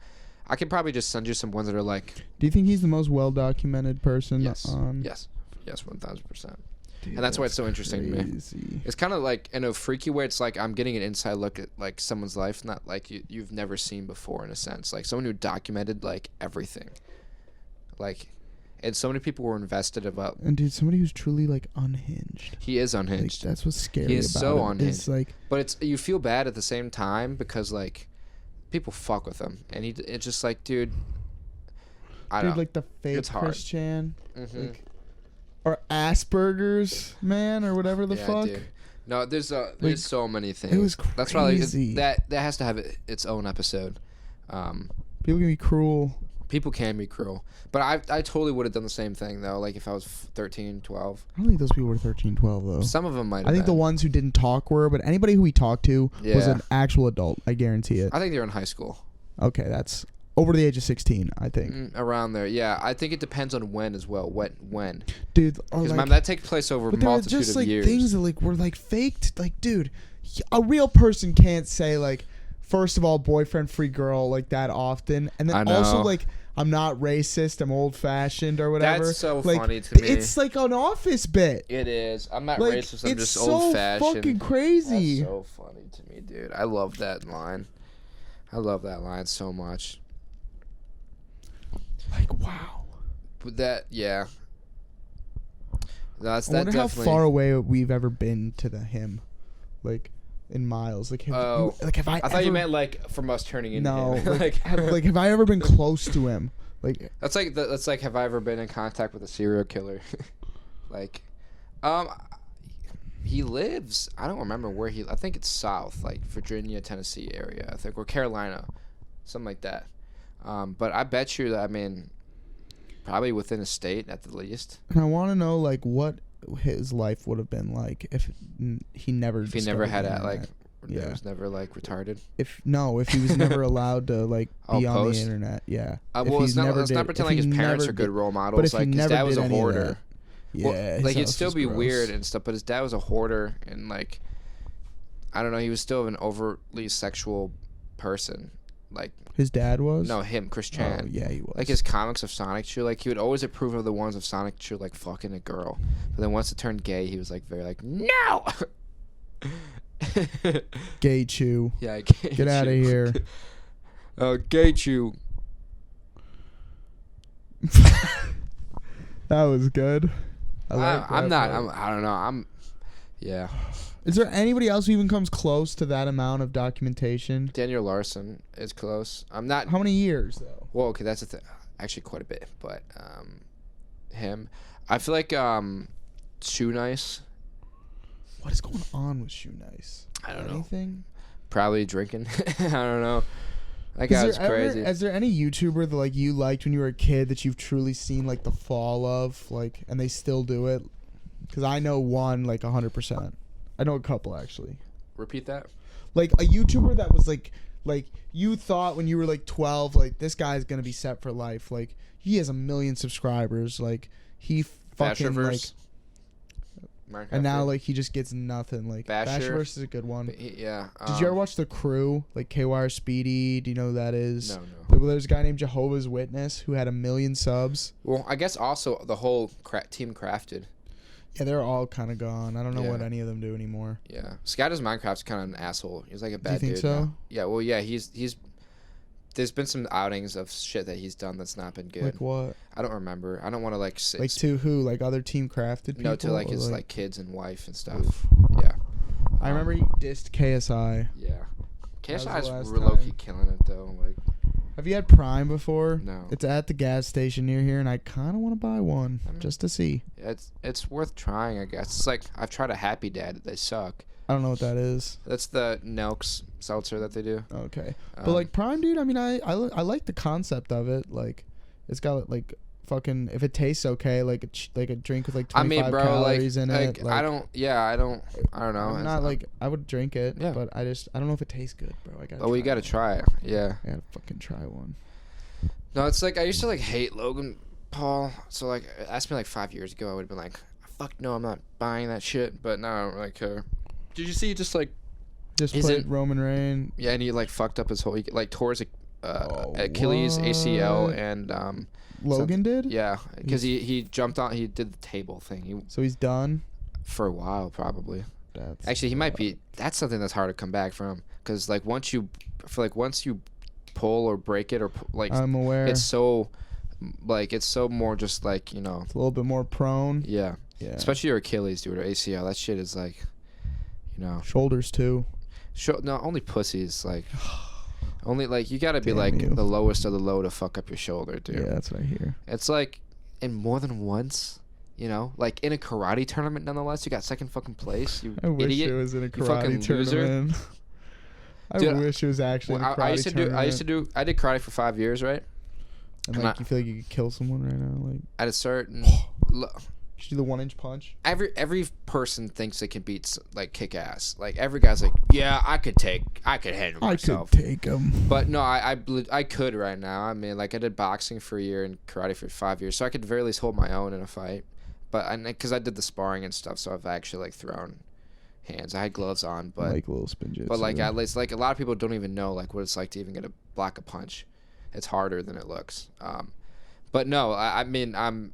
could probably just send you some ones that are like. Do you think he's the most well documented person? Yes. Yes, 1000%. And that's why it's so interesting to me. It's kind of like in a freaky way. It's like I'm getting an inside look at like someone's life, not like you've never seen before in a sense. Like someone who documented like everything, like. And so many people were invested about. And dude, somebody who's truly like unhinged. He is unhinged. Like, that's what's scary. He is about so it. unhinged. It's like, but you feel bad at the same time because like people fuck with him, and it's just like, dude. I don't know. Like the fake Chris Chan, like, or Asperger's man, or whatever the fuck. Dude. No, there's so many things. It was crazy. That's probably that has to have its own episode. People can be cruel. People can be cruel. But I totally would have done the same thing, though, like if I was 13, 12. I don't think those people were 13, 12, though. Some of them might have I think been. the ones who didn't talk were, but anybody who we talked to was an actual adult. I guarantee it. I think they were in high school. Okay, that's over the age of 16, I think. Around there, yeah. I think it depends on when as well. When. Dude, because like, that takes place over a multitude just, of like, years. Things that like were like faked. Like, dude, a real person can't say like, first of all, boyfriend free girl like that often, and then also like, I'm not racist, I'm old fashioned or whatever. That's so like, funny to me. It's like an office bit. It is. I'm not racist, I'm just old fashioned. It's so fucking crazy. That's so funny to me, dude. I love that line. I love that line so much. Like, wow. But that, yeah. I wonder how far away we've ever been to him. Like, in miles. Like, have I thought you meant like from us turning into him. No, like, have I ever been close to him? Like, that's like have I ever been in contact with a serial killer? Like, he lives. I don't remember where I think it's south, like Virginia, Tennessee area. I think, or Carolina, something like that. But I bet you that, I mean, probably within a state at the least. And I want to know like what his life would have been like if he never had was never like retarded. If he was never allowed to like be on the internet. Yeah. Well, let's not pretend like his parents are good role models. Like his dad was a hoarder. Yeah. Like it'd still be weird and stuff, but his dad was a hoarder and like, I don't know, he was still an overly sexual person. Like his dad was? No, him, Chris Chan. Oh, yeah, he was. Like his comics of Sonic Chew, like he would always approve of the ones of Sonic Chew, like fucking a girl. But then once it turned gay, he was like very like, no. Gay Chew. Yeah, gay Get out of here. Gay Chew. That was good. I don't know. Yeah. Is there anybody else who even comes close to that amount of documentation? Daniel Larson is close. I'm not. How many years though? Well, okay, that's the thing. Actually, quite a bit, but him. I feel like Shoe Nice. What is going on with Shoe Nice? I don't know. Anything? Probably drinking. I don't know. That guy's crazy. Is there any YouTuber that like you liked when you were a kid that you've truly seen like the fall of, like, and they still do it? Because I know one like 100%. I know a couple actually. Repeat that. Like a YouTuber that was like you thought when you were like 12, like this guy's gonna be set for life. Like he has 1 million subscribers. Like he fucking Basherverse. Like. And now like he just gets nothing. Like Basherverse is a good one. Yeah. Did you ever watch The Crew? Like KY Speedy? Do you know who that is? No. There's a guy named Jehovah's Witness who had 1 million subs. Well, I guess also the whole Team Crafted. Yeah, they're all kind of gone. I don't know what any of them do anymore. Yeah, Scatters Minecraft's kind of an asshole. He's like a bad dude. Do you think so? Now. Yeah. Well, yeah. He's. There's been some outings of shit that he's done that's not been good. Like what? I don't remember. I don't want to like. Like to who? Like other Team Crafted people? No, to like his like kids and wife and stuff. Oof. Yeah. I remember he dissed KSI. Yeah. KSI is low key killing it though. Like. Have you had Prime before? No. It's at the gas station near here, and I kind of want to buy one just to see. It's worth trying, I guess. It's like I've tried a Happy Dad. They suck. I don't know what that is. That's the Nelks seltzer that they do. Okay, but like Prime, dude. I mean, I like the concept of it. Like, it's got like fucking if it tastes okay, like a drink with like 25 calories in it. Like, I don't know. I'm not like I would drink it, but I don't know if it tastes good, bro. You gotta try it. Yeah. I gotta fucking try one. No, it's like I used to like hate Logan Paul. So like ask me like 5 years ago, I would have been like, fuck no, I'm not buying that shit. But now I don't really care. Did you see just played Roman Reigns? Yeah, and he like fucked up his whole like tore his Achilles, ACL, and Logan did? Yeah, because he jumped on. He did the table thing. So he's done for a while, probably. Actually, he might be. That's something that's hard to come back from. Because like once you pull or break it or like, I'm aware. It's so more just like it's a little bit more prone. Yeah. Especially your Achilles, dude, or ACL. That shit is like, Shoulders too. No, only pussies like. Only like you gotta be like the lowest of the low to fuck up your shoulder, dude. Yeah, that's what I hear. It's like, in more than once, like in a karate tournament. Nonetheless, you got second fucking place. You I idiot. wish it was in a karate tournament. Dude, I wish it was actually in a karate tournament. I did karate for 5 years, right? And like you feel like you could kill someone right now, like at a certain. Should do the 1-inch punch. Every person thinks they can beat like kick ass. Like every guy's like, yeah, I could handle myself. I could take him. But no, I could right now. I mean, like I did boxing for a year and karate for 5 years, so I could very least hold my own in a fight. But because I did the sparring and stuff, so I've actually like thrown hands. I had gloves on, but like little spin jitsu. But like at least like a lot of people don't even know like what it's like to even get a block a punch. It's harder than it looks. But no, I mean I'm.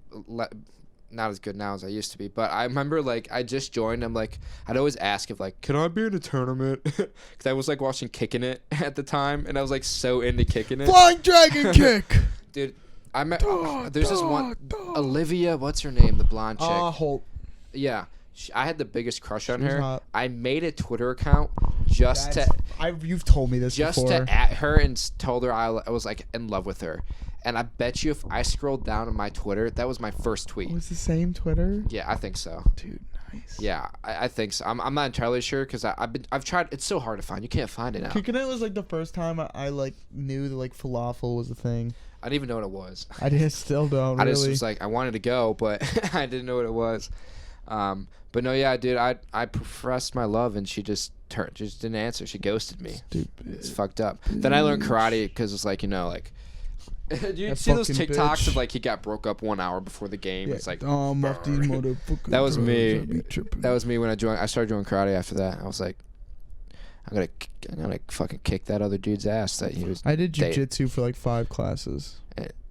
Not as good now as I used to be, but I remember like I just joined. I'm like I'd always ask if like can I be in a tournament because I was like watching Kicking It at the time, and I was like so into Kicking It. Flying Dragon Kick, dude. I met there's this one Olivia. What's her name? The blonde chick. Holt. Yeah, I had the biggest crush on her. Hot. I made a Twitter account just you've told me this just before. To at her and told her I was like in love with her. And I bet you if I scrolled down on my Twitter, that was my first tweet. Was the same Twitter? Yeah, I think so. Dude, nice. Yeah, I think so. I'm not entirely sure because I've tried. It's so hard to find. You can't find it now. Kicking It was like the first time I like knew that like falafel was a thing. I didn't even know what it was. I still don't. I just was like I wanted to go, but I didn't know what it was. But no, yeah, dude, I professed my love and she just didn't answer. She ghosted me. Stupid. It's fucked up. Then I learned karate because it's like like. Do you see those TikToks of like he got broke up 1 hour before the game? Yeah. It's like that was me. That was me when I started doing karate after that. I was like, I'm gonna fucking kick that other dude's ass that he was. I did jiu-jitsu for like 5 classes.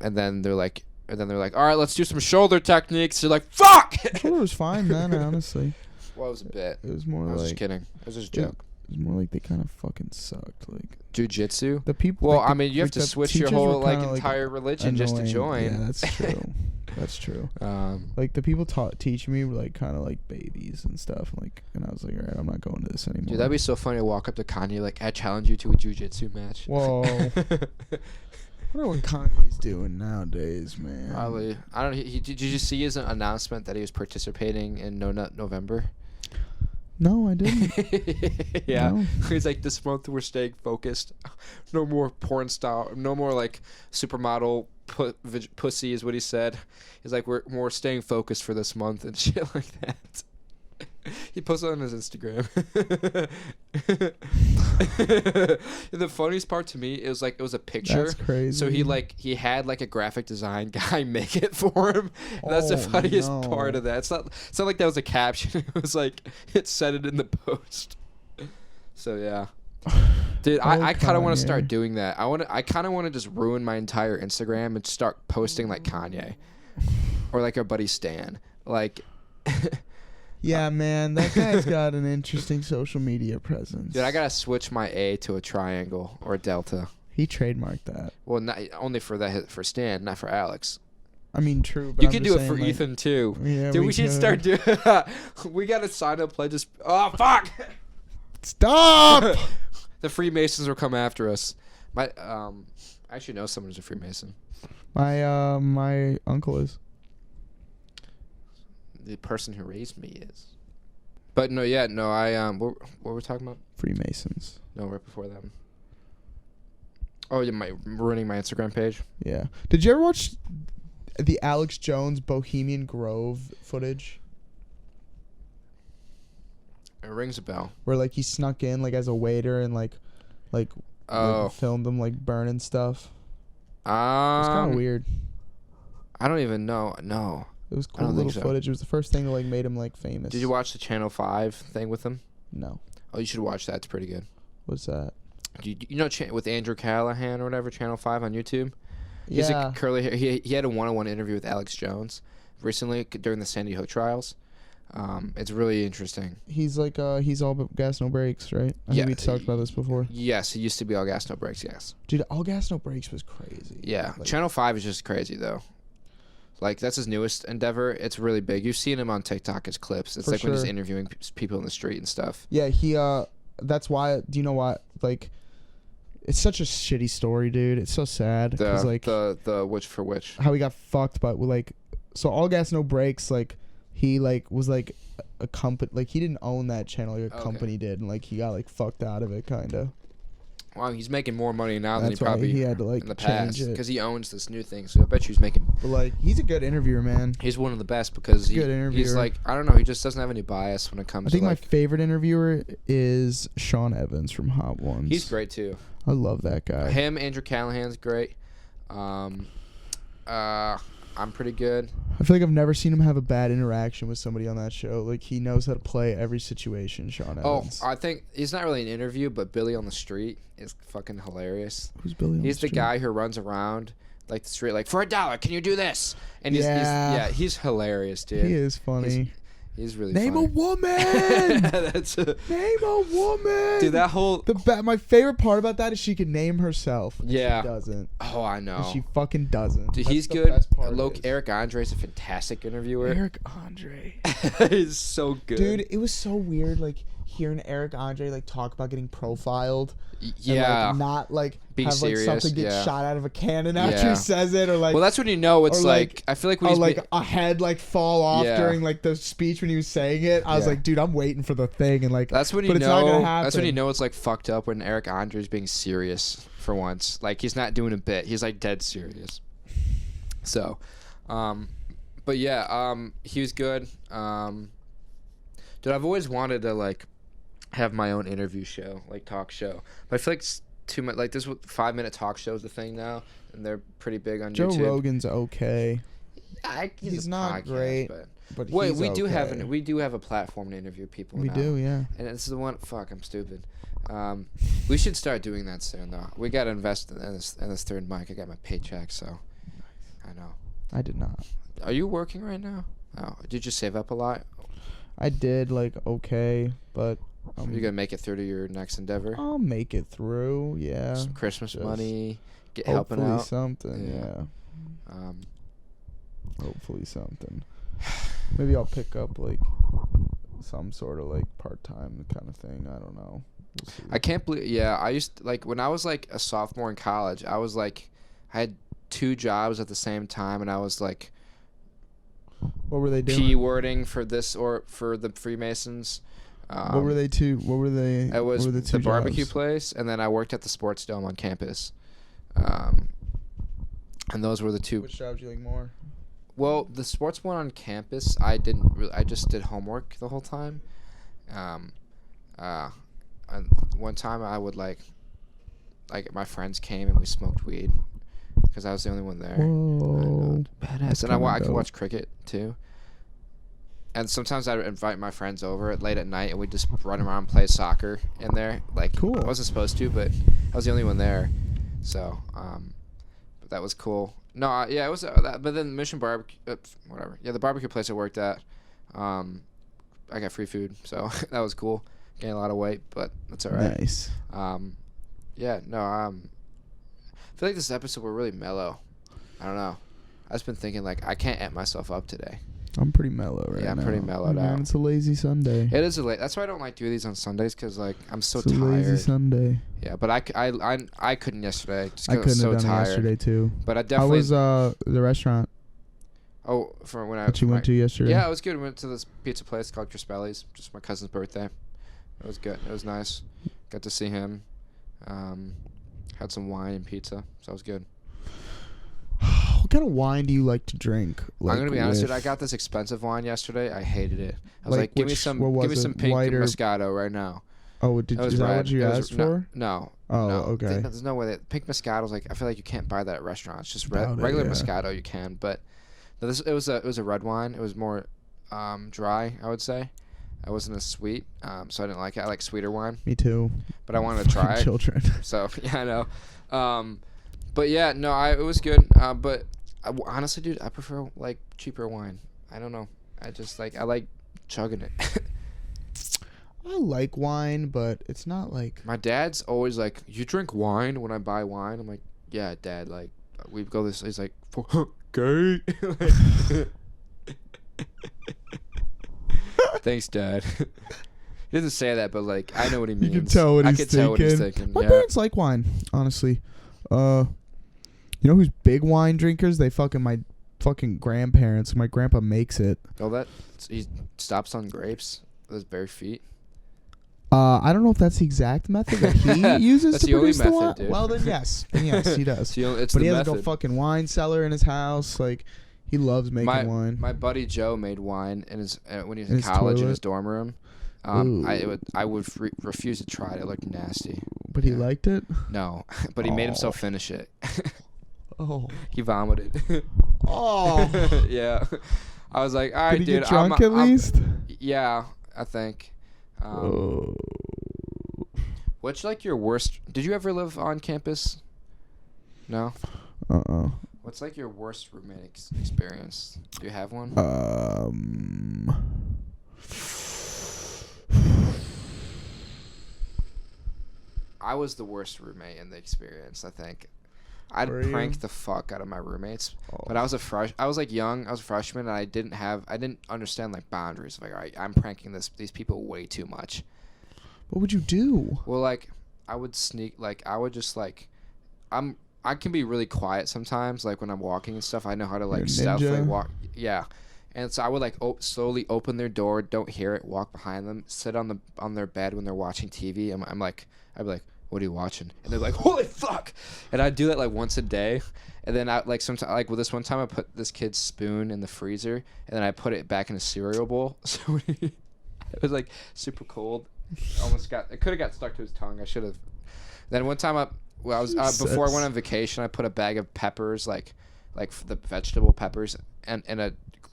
And then they're like, all right, let's do some shoulder techniques. You're like, fuck. Shoulder was fine then, honestly. Well, it was a bit. It was more like. I was just kidding. It was just a joke. It was more like they kind of fucking sucked. Like jiu-jitsu. The people. Well, like I mean, you have to switch your whole like entire religion just to join. Yeah, that's true. That's true. Like the people teaching me were like kind of like babies and stuff. Like, and I was like, all right, I'm not going to this anymore. Dude, that'd be so funny to walk up to Kanye like, I challenge you to a jiu-jitsu match. Whoa. I wonder what Kanye's doing nowadays, man. Probably. I don't know. Did you see his announcement that he was participating in No Nut November? No, I didn't. Yeah. No. He's like, this month we're staying focused. No more porn star. No more like supermodel pussy is what he said. He's like, we're more staying focused for this month and shit like that. He posted on his Instagram. The funniest part to me is like it was a picture. That's crazy. So he had like a graphic design guy make it for him. That's the funniest part of that. It's not like that was a caption. It was like it said it in the post. So yeah. Dude, I kind of want to start doing that. I kind of want to just ruin my entire Instagram and start posting like Kanye or like our buddy Stan. Like yeah, man, that guy's got an interesting social media presence. Dude, I gotta switch my A to a triangle or a delta. He trademarked that. Well, not only for Stan, not for Alex. I mean, true. But you can do it for like, Ethan too. Yeah, dude, we should start doing. We gotta sign up pledges. Oh fuck! Stop! The Freemasons will come after us. I actually know someone who's a Freemason. My uncle is. The person who raised me is. But no, yeah, no, what were we talking about? Freemasons. No, right before that. Oh, yeah, ruining my Instagram page. Yeah. Did you ever watch the Alex Jones Bohemian Grove footage? It rings a bell. Where like he snuck in like as a waiter and like filmed them like burning stuff. It was kind of weird. I don't even know. No. It was cool little footage. It was the first thing that like made him like famous. Did you watch the Channel 5 thing with him? No. Oh, you should watch that. It's pretty good. What's that? You know with Andrew Callahan or whatever, Channel 5 on YouTube? He has yeah. a curly hair. He had a one-on-one interview with Alex Jones recently during the Sandy Hook trials. It's really interesting. He's like he's all gas no brakes, right? I think we talked about this before. Yes, he used to be all gas no brakes. Yes. Dude, all gas no brakes was crazy. Yeah, like, Channel 5 is just crazy though. Like that's his newest endeavor. It's really big. You've seen him on TikTok as clips. It's like when he's interviewing people in the street and stuff. Yeah, he that's why. Do you know what? Like, it's such a shitty story, dude. It's so sad. Like the which for which how he got fucked, but like so all gas no brakes. Like he like was like a company. Like he didn't own that channel. Like a company did, and like he got like fucked out of it, kind of. Wow, he's making more money now than he probably he had to like in the past because he owns this new thing. So I bet you he's making. But like he's a good interviewer, man. He's one of the best because he's like I don't know. He just doesn't have any bias when it comes. I think to my favorite interviewer is Sean Evans from Hot Ones. He's great too. I love that guy. Him, Andrew Callahan's great. I'm pretty good. I feel like I've never seen him have a bad interaction with somebody on that show. Like he knows how to play every situation. Sean Evans. Oh, I think he's not really an interview, but Billy on the Street is fucking hilarious. Who's Billy? He's the guy who runs around like the street, like for $1, can you do this? And he's hilarious, dude. He is funny. He's really Name funny. a woman. Name a woman. Dude, that whole my favorite part about that is she can name herself. Yeah. She doesn't. Oh, I know. And she fucking doesn't. Dude, he's good. Eric Andre is a fantastic interviewer. Eric Andre. He's so good. Dude, it was so weird like hearing Eric Andre like talk about getting profiled. Yeah. And, like, not like being have like serious, something get shot out of a cannon after he says it, or like. Well, that's when you know it's like I feel like when like a head like fall off during like the speech when he was saying it. I was like, dude, I'm waiting for the thing, and like that's when you know. It's not gonna happen. That's when you know it's like fucked up when Eric Andre is being serious for once. Like he's not doing a bit. He's like dead serious. So, but yeah, he was good. Dude, I've always wanted to like have my own interview show, like talk show. But I feel like it's too much. Like this 5-minute talk show is the thing now, and they're pretty big on YouTube. Joe Rogan's okay. He's not great, but wait, we do have a platform to interview people. We do, yeah. And it's the one. Fuck, I'm stupid. We should start doing that soon, though. We gotta invest in this third mic. I got my paycheck, so I know. I did not. Are you working right now? Oh, did you save up a lot? I did, like, okay, but you're gonna make it through to your next endeavor? I'll make it through, yeah. Some Christmas money, helping out. Something, yeah. Hopefully something. Maybe I'll pick up like some sort of like part-time kind of thing. I don't know. We'll see. I can't believe. Yeah, I used to, like when I was like a sophomore in college. I was like, I had 2 jobs at the same time, and I was like, what were they doing? P-wording for this or for the Freemasons. What were they two? What were they? It was the barbecue place, and then I worked at the sports dome on campus. And those were the 2. Which job do you like more? Well, the sports one on campus, I didn't really. I just did homework the whole time. And one time I would like my friends came and we smoked weed because I was the only one there. Whoa, badass! And I could watch cricket too. And sometimes I'd invite my friends over late at night, and we'd just run around and play soccer in there. Like, cool. I wasn't supposed to, but I was the only one there. So, but that was cool. No, yeah, it was. But then Mission Barbecue, whatever. Yeah, the barbecue place I worked at, I got free food, so that was cool. Gained a lot of weight, but that's all right. Nice. Yeah, no, I feel like this episode we're really mellow. I don't know. I've just been thinking like I can't amp myself up today. I'm pretty mellow right now. Yeah, I'm pretty mellowed out. It's a lazy Sunday. It is a late. That's why I don't like doing these on Sundays because like I'm so tired. It's a lazy Sunday. Yeah, but I couldn't yesterday. Just I couldn't so have done tired. it yesterday too. But I definitely. How was the restaurant? Oh, for when that you went to yesterday? Yeah, it was good. We went to this pizza place called Crispelli's, just my cousin's birthday. It was good. It was nice. Got to see him. Had some wine and pizza, so it was good. What kind of wine do you like to drink? Like, I'm gonna be honest, dude. I got this expensive wine yesterday. I hated it. I was like, give me some pink Moscato right now. Oh, is that what you asked for? No. Oh, no. okay. There's no way that pink Moscato's like. I feel like you can't buy that at restaurants. Just regular Moscato you can, but no, it was a red wine. It was more dry, I would say. It wasn't as sweet, so I didn't like it. I like sweeter wine. Me too. But I wanted to try it. Children. So yeah, I know. But yeah, no, it was good. But honestly, dude, I prefer like cheaper wine. I don't know. I like chugging it. I like wine, but it's not like. My dad's always like, "You drink wine?" When I buy wine, I'm like, "Yeah, Dad." Like, we go this. He's like, "Okay." Thanks, Dad. He doesn't say that, but like I know what he means. You can tell what he's thinking. My parents like wine, honestly. You know who's big wine drinkers? My fucking grandparents. My grandpa makes it. Oh, he stops on grapes with his bare feet. I don't know if that's the exact method that he uses to produce the wine. Dude. Well, then yes, he does. But he has like a fucking wine cellar in his house. Like, he loves making wine. My buddy Joe made wine in his when he was in college in his dorm room. I would refuse to try it. It looked nasty. But he liked it? No, but he made himself finish it. Oh. He vomited. Oh. Yeah. I was like, all right, dude. Did he get drunk at least? Yeah, I think. What's like your worst? Did you ever live on campus? No. What's like your worst roommate experience? Do you have one? I was the worst roommate in the experience, I think. I'd prank the fuck out of my roommates, but I was like young. I was a freshman, and I didn't understand like boundaries. Like, all right, I'm pranking these people way too much. What would you do? Well, like, I would sneak. Like, I would just like, I can be really quiet sometimes. Like when I'm walking and stuff, I know how to like stealthily walk. Yeah, and so I would like slowly open their door, don't hear it, walk behind them, sit on their bed when they're watching TV. I'd be like, what are you watching? And they're like, holy fuck! And I'd do that like once a day. And then I like sometimes like with this one time I put this kid's spoon in the freezer and then I put it back in a cereal bowl. So it was like super cold. It could have got stuck to his tongue. I should have. Then one time before I went on vacation, I put a bag of peppers like the vegetable peppers and in a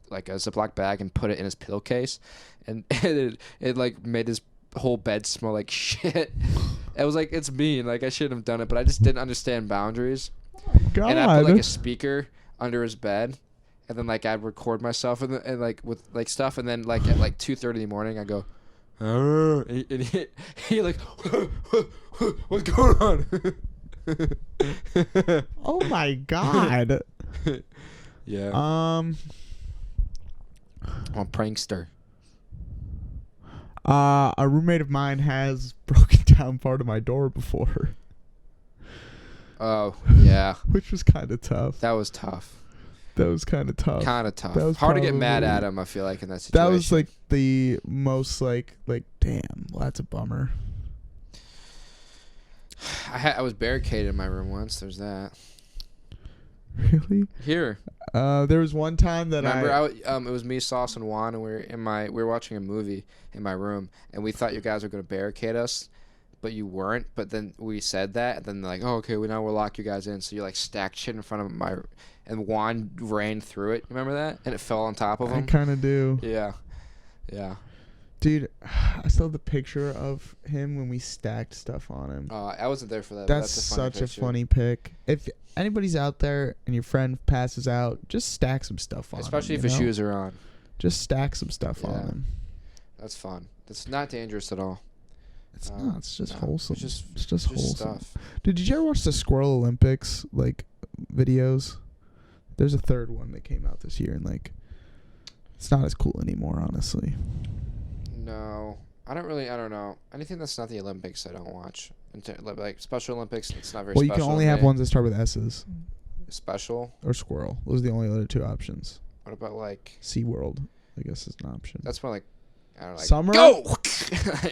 Ziploc bag and put it in his pillowcase, and it like made his whole bed smell like shit. It was like, it's mean, like I shouldn't have done it, but I just didn't understand boundaries. God. And I put like a speaker under his bed, and then like I'd record myself and like with like stuff, and then like at like 2:30 in the morning I go, and he like, what's going on? Oh my God. Yeah. I'm a prankster. A roommate of mine has broken down part of my door before. Oh, yeah. Which was kind of tough. That was tough. Kind of tough. Hard to get mad at him, I feel like, in that situation. That was like the most like damn, well, that's a bummer. I was barricaded in my room once. There's that. Really? Here. There was one time that it was me, Sauce, and Juan, and we were watching a movie in my room, and we thought you guys were gonna barricade us, but you weren't. But then we said that, and then they're like, "Oh, okay, now we'll lock you guys in." So you like stacked shit in front of my, and Juan ran through it. Remember that? And it fell on top of him. I kind of do. Yeah. Yeah. Dude, I still have the picture of him when we stacked stuff on him. I wasn't there for that. That's such a funny pic. If anybody's out there and your friend passes out, just stack some stuff on him. Especially if his shoes are on. Just stack some stuff on him. That's fun. It's not dangerous at all. It's not. It's just wholesome. It's just wholesome stuff. Dude, did you ever watch the Squirrel Olympics videos? There's a third one that came out this year, and it's not as cool anymore, honestly. No, I don't know. Anything that's not the Olympics, I don't watch. Like Special Olympics, it's not very special. Well, you can only have ones that start with S's. Special? Or Squirrel. Those are the only other two options. What about SeaWorld, I guess is an option. That's more I don't know. Summer? Go!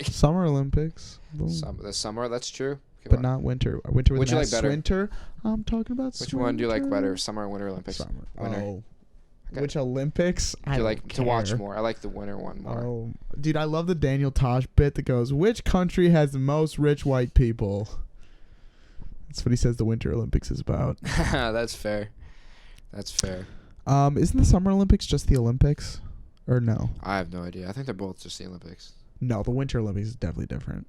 Summer Olympics. The summer, that's true. Okay, but not winter. Winter with which you like better? Winter. I'm talking about Which one do you like better? Summer or Winter Olympics? Summer. Winter. Oh. Okay. Which Olympics? I like to watch more. I like the winter one more. Oh, dude, I love the Daniel Tosh bit that goes, "Which country has the most rich white people?" That's what he says the Winter Olympics is about. That's fair. That's fair. Isn't the Summer Olympics just the Olympics, or no? I have no idea. I think they're both just the Olympics. No, the Winter Olympics is definitely different.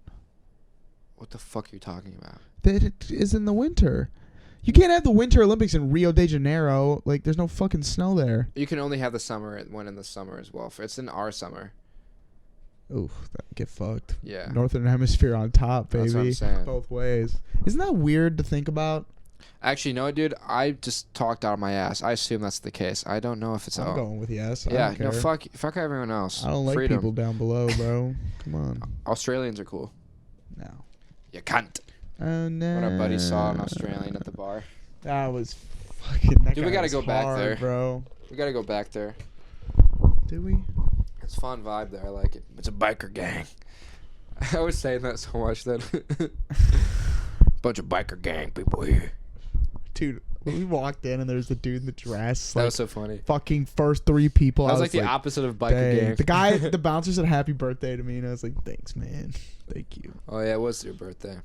What the fuck are you talking about? It is in the winter. You can't have the Winter Olympics in Rio de Janeiro. There's no fucking snow there. You can only have the summer one in the summer as well. It's in our summer. Ooh, get fucked. Yeah. Northern Hemisphere on top, baby. That's what I'm saying. Both ways. Isn't that weird to think about? Actually, no, dude. I just talked out of my ass. I assume that's the case. I don't know if it's I'm going with yes. Yeah, no, fuck everyone else. I don't like people down below, bro. Come on. Australians are cool. No. You can't. Oh, no. When our buddy saw an Australian at the bar. That was fucking... Dude, we gotta go back there. Bro. We gotta go back there. Do we? It's a fun vibe there. I like it. It's a biker gang. I was saying that so much that... Bunch of biker gang people here. Dude, when we walked in and there was a dude in the dress. That was so funny. Fucking first three people. That was like the opposite of biker gang. The bouncer said happy birthday to me, and I was like, thanks, man. Thank you. Oh, yeah, it was your birthday.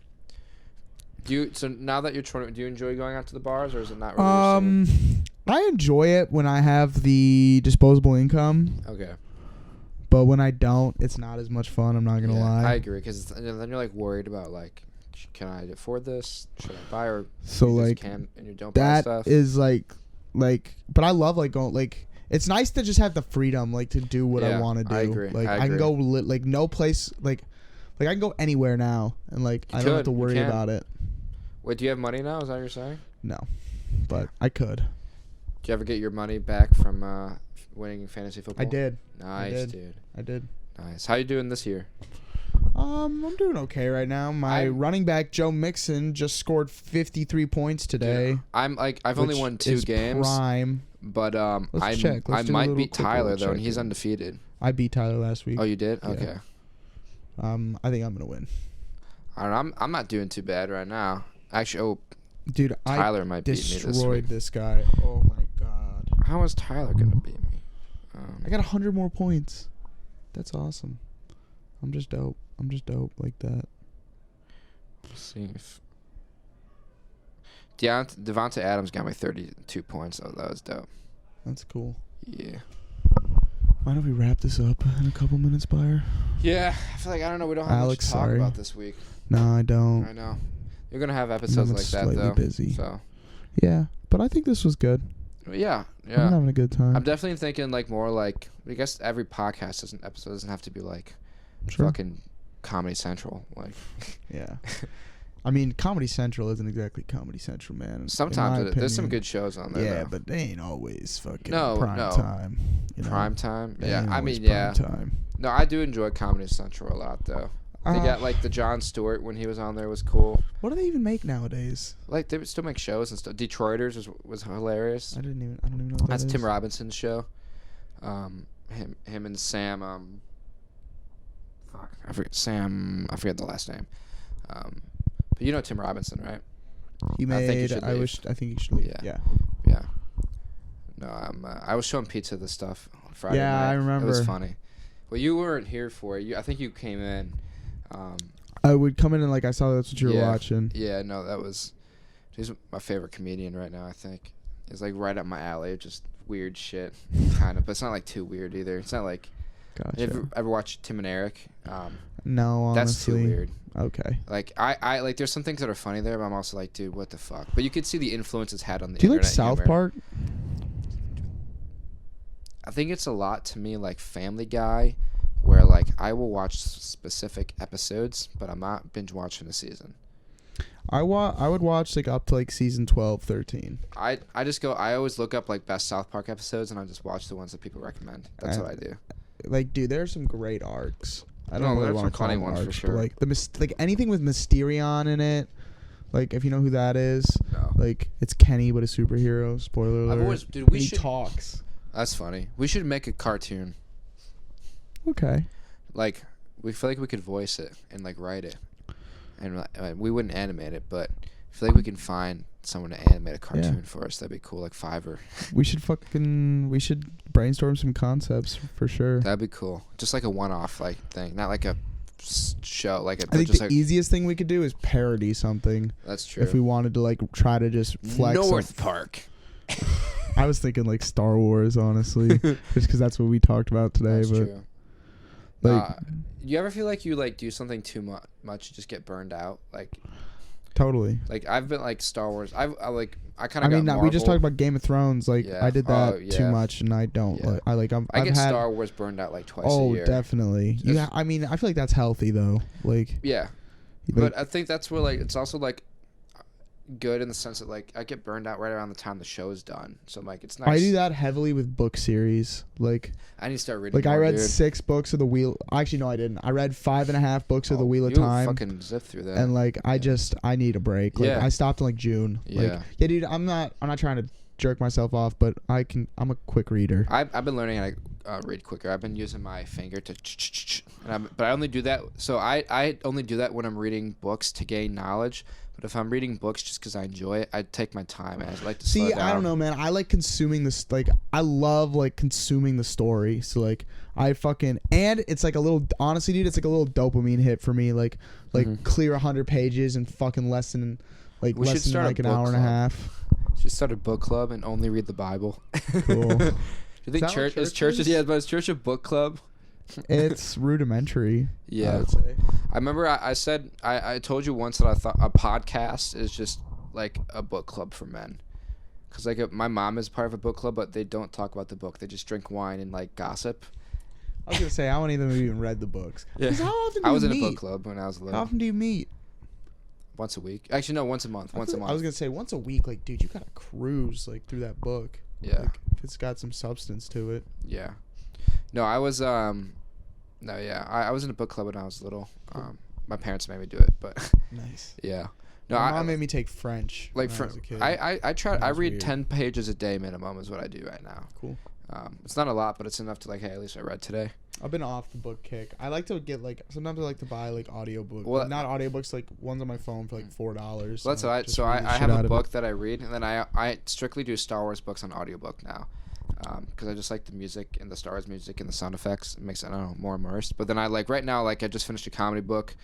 So now that you're do you enjoy going out to the bars, or is it not really I enjoy it when I have the disposable income. Okay. But when I don't, it's not as much fun, I'm not going to lie. I agree, because then you're worried about can I afford this? Should I buy, or so and you don't buy stuff? That is but I love going it's nice to just have the freedom to do what I want to do. I agree. I can go no place I can go anywhere now and I don't have to worry about it. Wait, do you have money now? Is that what you're saying? No, but I could. Did you ever get your money back from winning fantasy football? I did. Nice, dude. I did. Nice. How you doing this year? I'm doing okay right now. My running back Joe Mixon just scored 53 points today. Dude, I've only won 2 games. Prime. But I might beat Tyler though, and he's undefeated. I beat Tyler last week. Oh, you did? Yeah. Okay. I think I'm gonna win. I don't know, I'm not doing too bad right now. Actually, dude, Tyler might beat me this week. Destroyed this guy. Oh my god. How is Tyler gonna beat me? I got 100 more points. That's awesome. I'm just dope like that. Let's see if Devonta Adams got me 32 points. Oh, that was dope. That's cool. Yeah. Why don't we wrap this up in a couple minutes, Bayer? Yeah, I feel I don't know. We don't have much to talk about this week. No, I don't. I know. You're gonna have episodes like that though. Busy. So. Yeah, but I think this was good. Yeah. I'm having a good time. I'm definitely thinking more I guess every podcast episode doesn't have to be sure. fucking Comedy Central. Yeah. I mean, Comedy Central isn't exactly Comedy Central, man. Sometimes there's some good shows on there. Yeah, though. but they ain't always fucking prime time. You know? Prime time? Yeah, I mean, time. No, I do enjoy Comedy Central a lot, though. They got like the Jon Stewart when he was on there was cool. What do they even make nowadays? Like they still make shows and stuff. Detroiters was hilarious. I don't even know what That's Tim Robinson's show. Him and Sam. I forget the last name. But you know Tim Robinson, right? He made. I think he should leave. Yeah. No, I was showing Pizza the stuff on Friday night. Yeah, I remember. It was funny. Well, you weren't here for it. I think you came in. I would come in and like I saw that's what you were watching. Yeah, no, he's my favorite comedian right now. I think he's like right up my alley. Just weird shit, kind of, but it's not like too weird either. It's not like. Gotcha. Have you ever watched Tim and Eric? No, honestly. That's too weird. Okay. Like I like there's some things that are funny there, but I'm also like, dude, what the fuck? But you could see the influence it's had on the internet. Do you like South Park? I think it's a lot to me like Family Guy, where like I will watch specific episodes, but I'm not binge watching a season. I would watch like up to like season 12, 13. I always look up like best South Park episodes and I just watch the ones that people recommend. That's what I do. Like, dude, there are some great arcs. I don't really want to call them arcs, for sure. But like anything with Mysterion in it. Like, if you know who that is, like it's Kenny, but a superhero. Spoiler alert. He talks. That's funny. We should make a cartoon. Okay. Like, we feel like we could voice it and like write it, and we wouldn't animate it, but I feel like we can find someone to animate a cartoon for us. That'd be cool, like Fiverr. We should brainstorm some concepts for sure. That'd be cool. Just like a one-off like thing, not like a show. Like I think the easiest thing we could do is parody something. That's true. If we wanted to like try to just flex North Park. I was thinking like Star Wars, honestly, just because that's what we talked about today. That's but true. Like, you ever feel like you like do something too much, you just get burned out? Like, totally. Like I've been like Star Wars. I kind of. I mean, we just talked about Game of Thrones. Like I did that too much, and I don't. Yeah. I get Star Wars burned out like twice a year. Oh, definitely. Yeah, I mean, I feel like that's healthy though. Like. Yeah. But I think that's where like it's also like good in the sense that like I get burned out right around the time the show is done. So I'm like it's nice. I do that heavily with book series. Like I need to start reading. Like more, I read dude. 6 books of the Wheel. Actually, no, I didn't. I read 5.5 books of the Wheel of Time. Fucking zip through that. And like I need a break. Like I stopped in like June. Like, yeah, dude. I'm not trying to jerk myself off, but I'm a quick reader. I've been learning how to read quicker. I've been using my finger to but I only do that. So I only do that when I'm reading books to gain knowledge. But if I'm reading books just because I enjoy it, I take my time and I like to slow down. I don't know, man. I like consuming this. Like I love like consuming the story. So like and it's like a little, honestly, dude, it's like a little dopamine hit for me. Like clear 100 pages in fucking less than like an hour and a half. Should start a book club and only read the Bible. Cool. Do you think churches? Yeah, but is church a book club? It's rudimentary. Yeah, I would say. I remember I said I told you once that I thought a podcast is just like a book club for men, because like my mom is part of a book club, but they don't talk about the book. They just drink wine and like gossip. I was gonna say I wouldn't even read the books. Yeah. How often do you meet? I was in a book club when I was little. How often do you meet? Once a week. Actually, no, once a month. Once a month. I was gonna say once a week. Like, dude, you gotta cruise like through that book. Yeah. Like, if it's got some substance to it. Yeah. No, I was I was in a book club when I was little. My parents made me do it, but nice. Yeah. No, my mom made me take French. Like when I was a kid. I try. I read weird. 10 pages a day minimum is what I do right now. Cool. It's not a lot, but it's enough to like, hey, at least I read today. I've been off the book kick. I like to get like sometimes I like to buy like audiobooks. Well, not audiobooks, like ones on my phone for like $4. Well, that's what I have a book that I read, and then I strictly do Star Wars books on audiobook now. Because I just like the music and the Star Wars music and the sound effects. It makes it, I don't know, more immersed. But then I like right now, like I just finished a comedy book.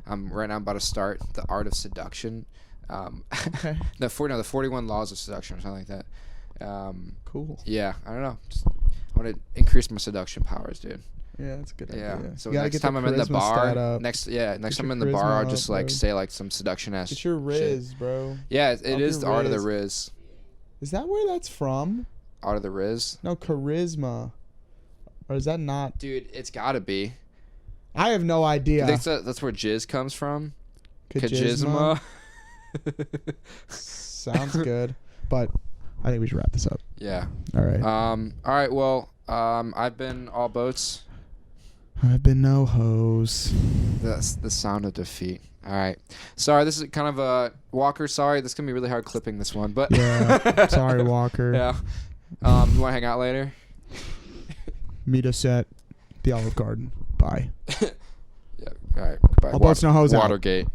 Right now I'm about to start The Art of Seduction. Okay. The 41 Laws of Seduction or something like that. Cool. Yeah, I don't know. I want to increase my seduction powers, dude. Yeah, that's a good idea. So next time I'm in the bar, next time I'm in the bar, I'll just like say like some seduction ass. Get your Riz, shit. Bro. Yeah, it is the Art of the Riz. Is that where that's from? Art of the Riz? No, charisma. Or is that not? Dude, it's gotta be. I have no idea. I think that's where jizz comes from. Kajisma. Sounds good, but I think we should wrap this up. Yeah. All right. All right. Well, I've been All Boats. I've been No Hose. That's the sound of defeat. All right. Sorry, this is kind of a Walker. Sorry, this is gonna be really hard clipping this one, but yeah. Sorry, Walker. Yeah. You want to hang out later? Meet us at the Olive Garden. Bye. Yeah. All right. Goodbye. All Boats, No Hose. Watergate.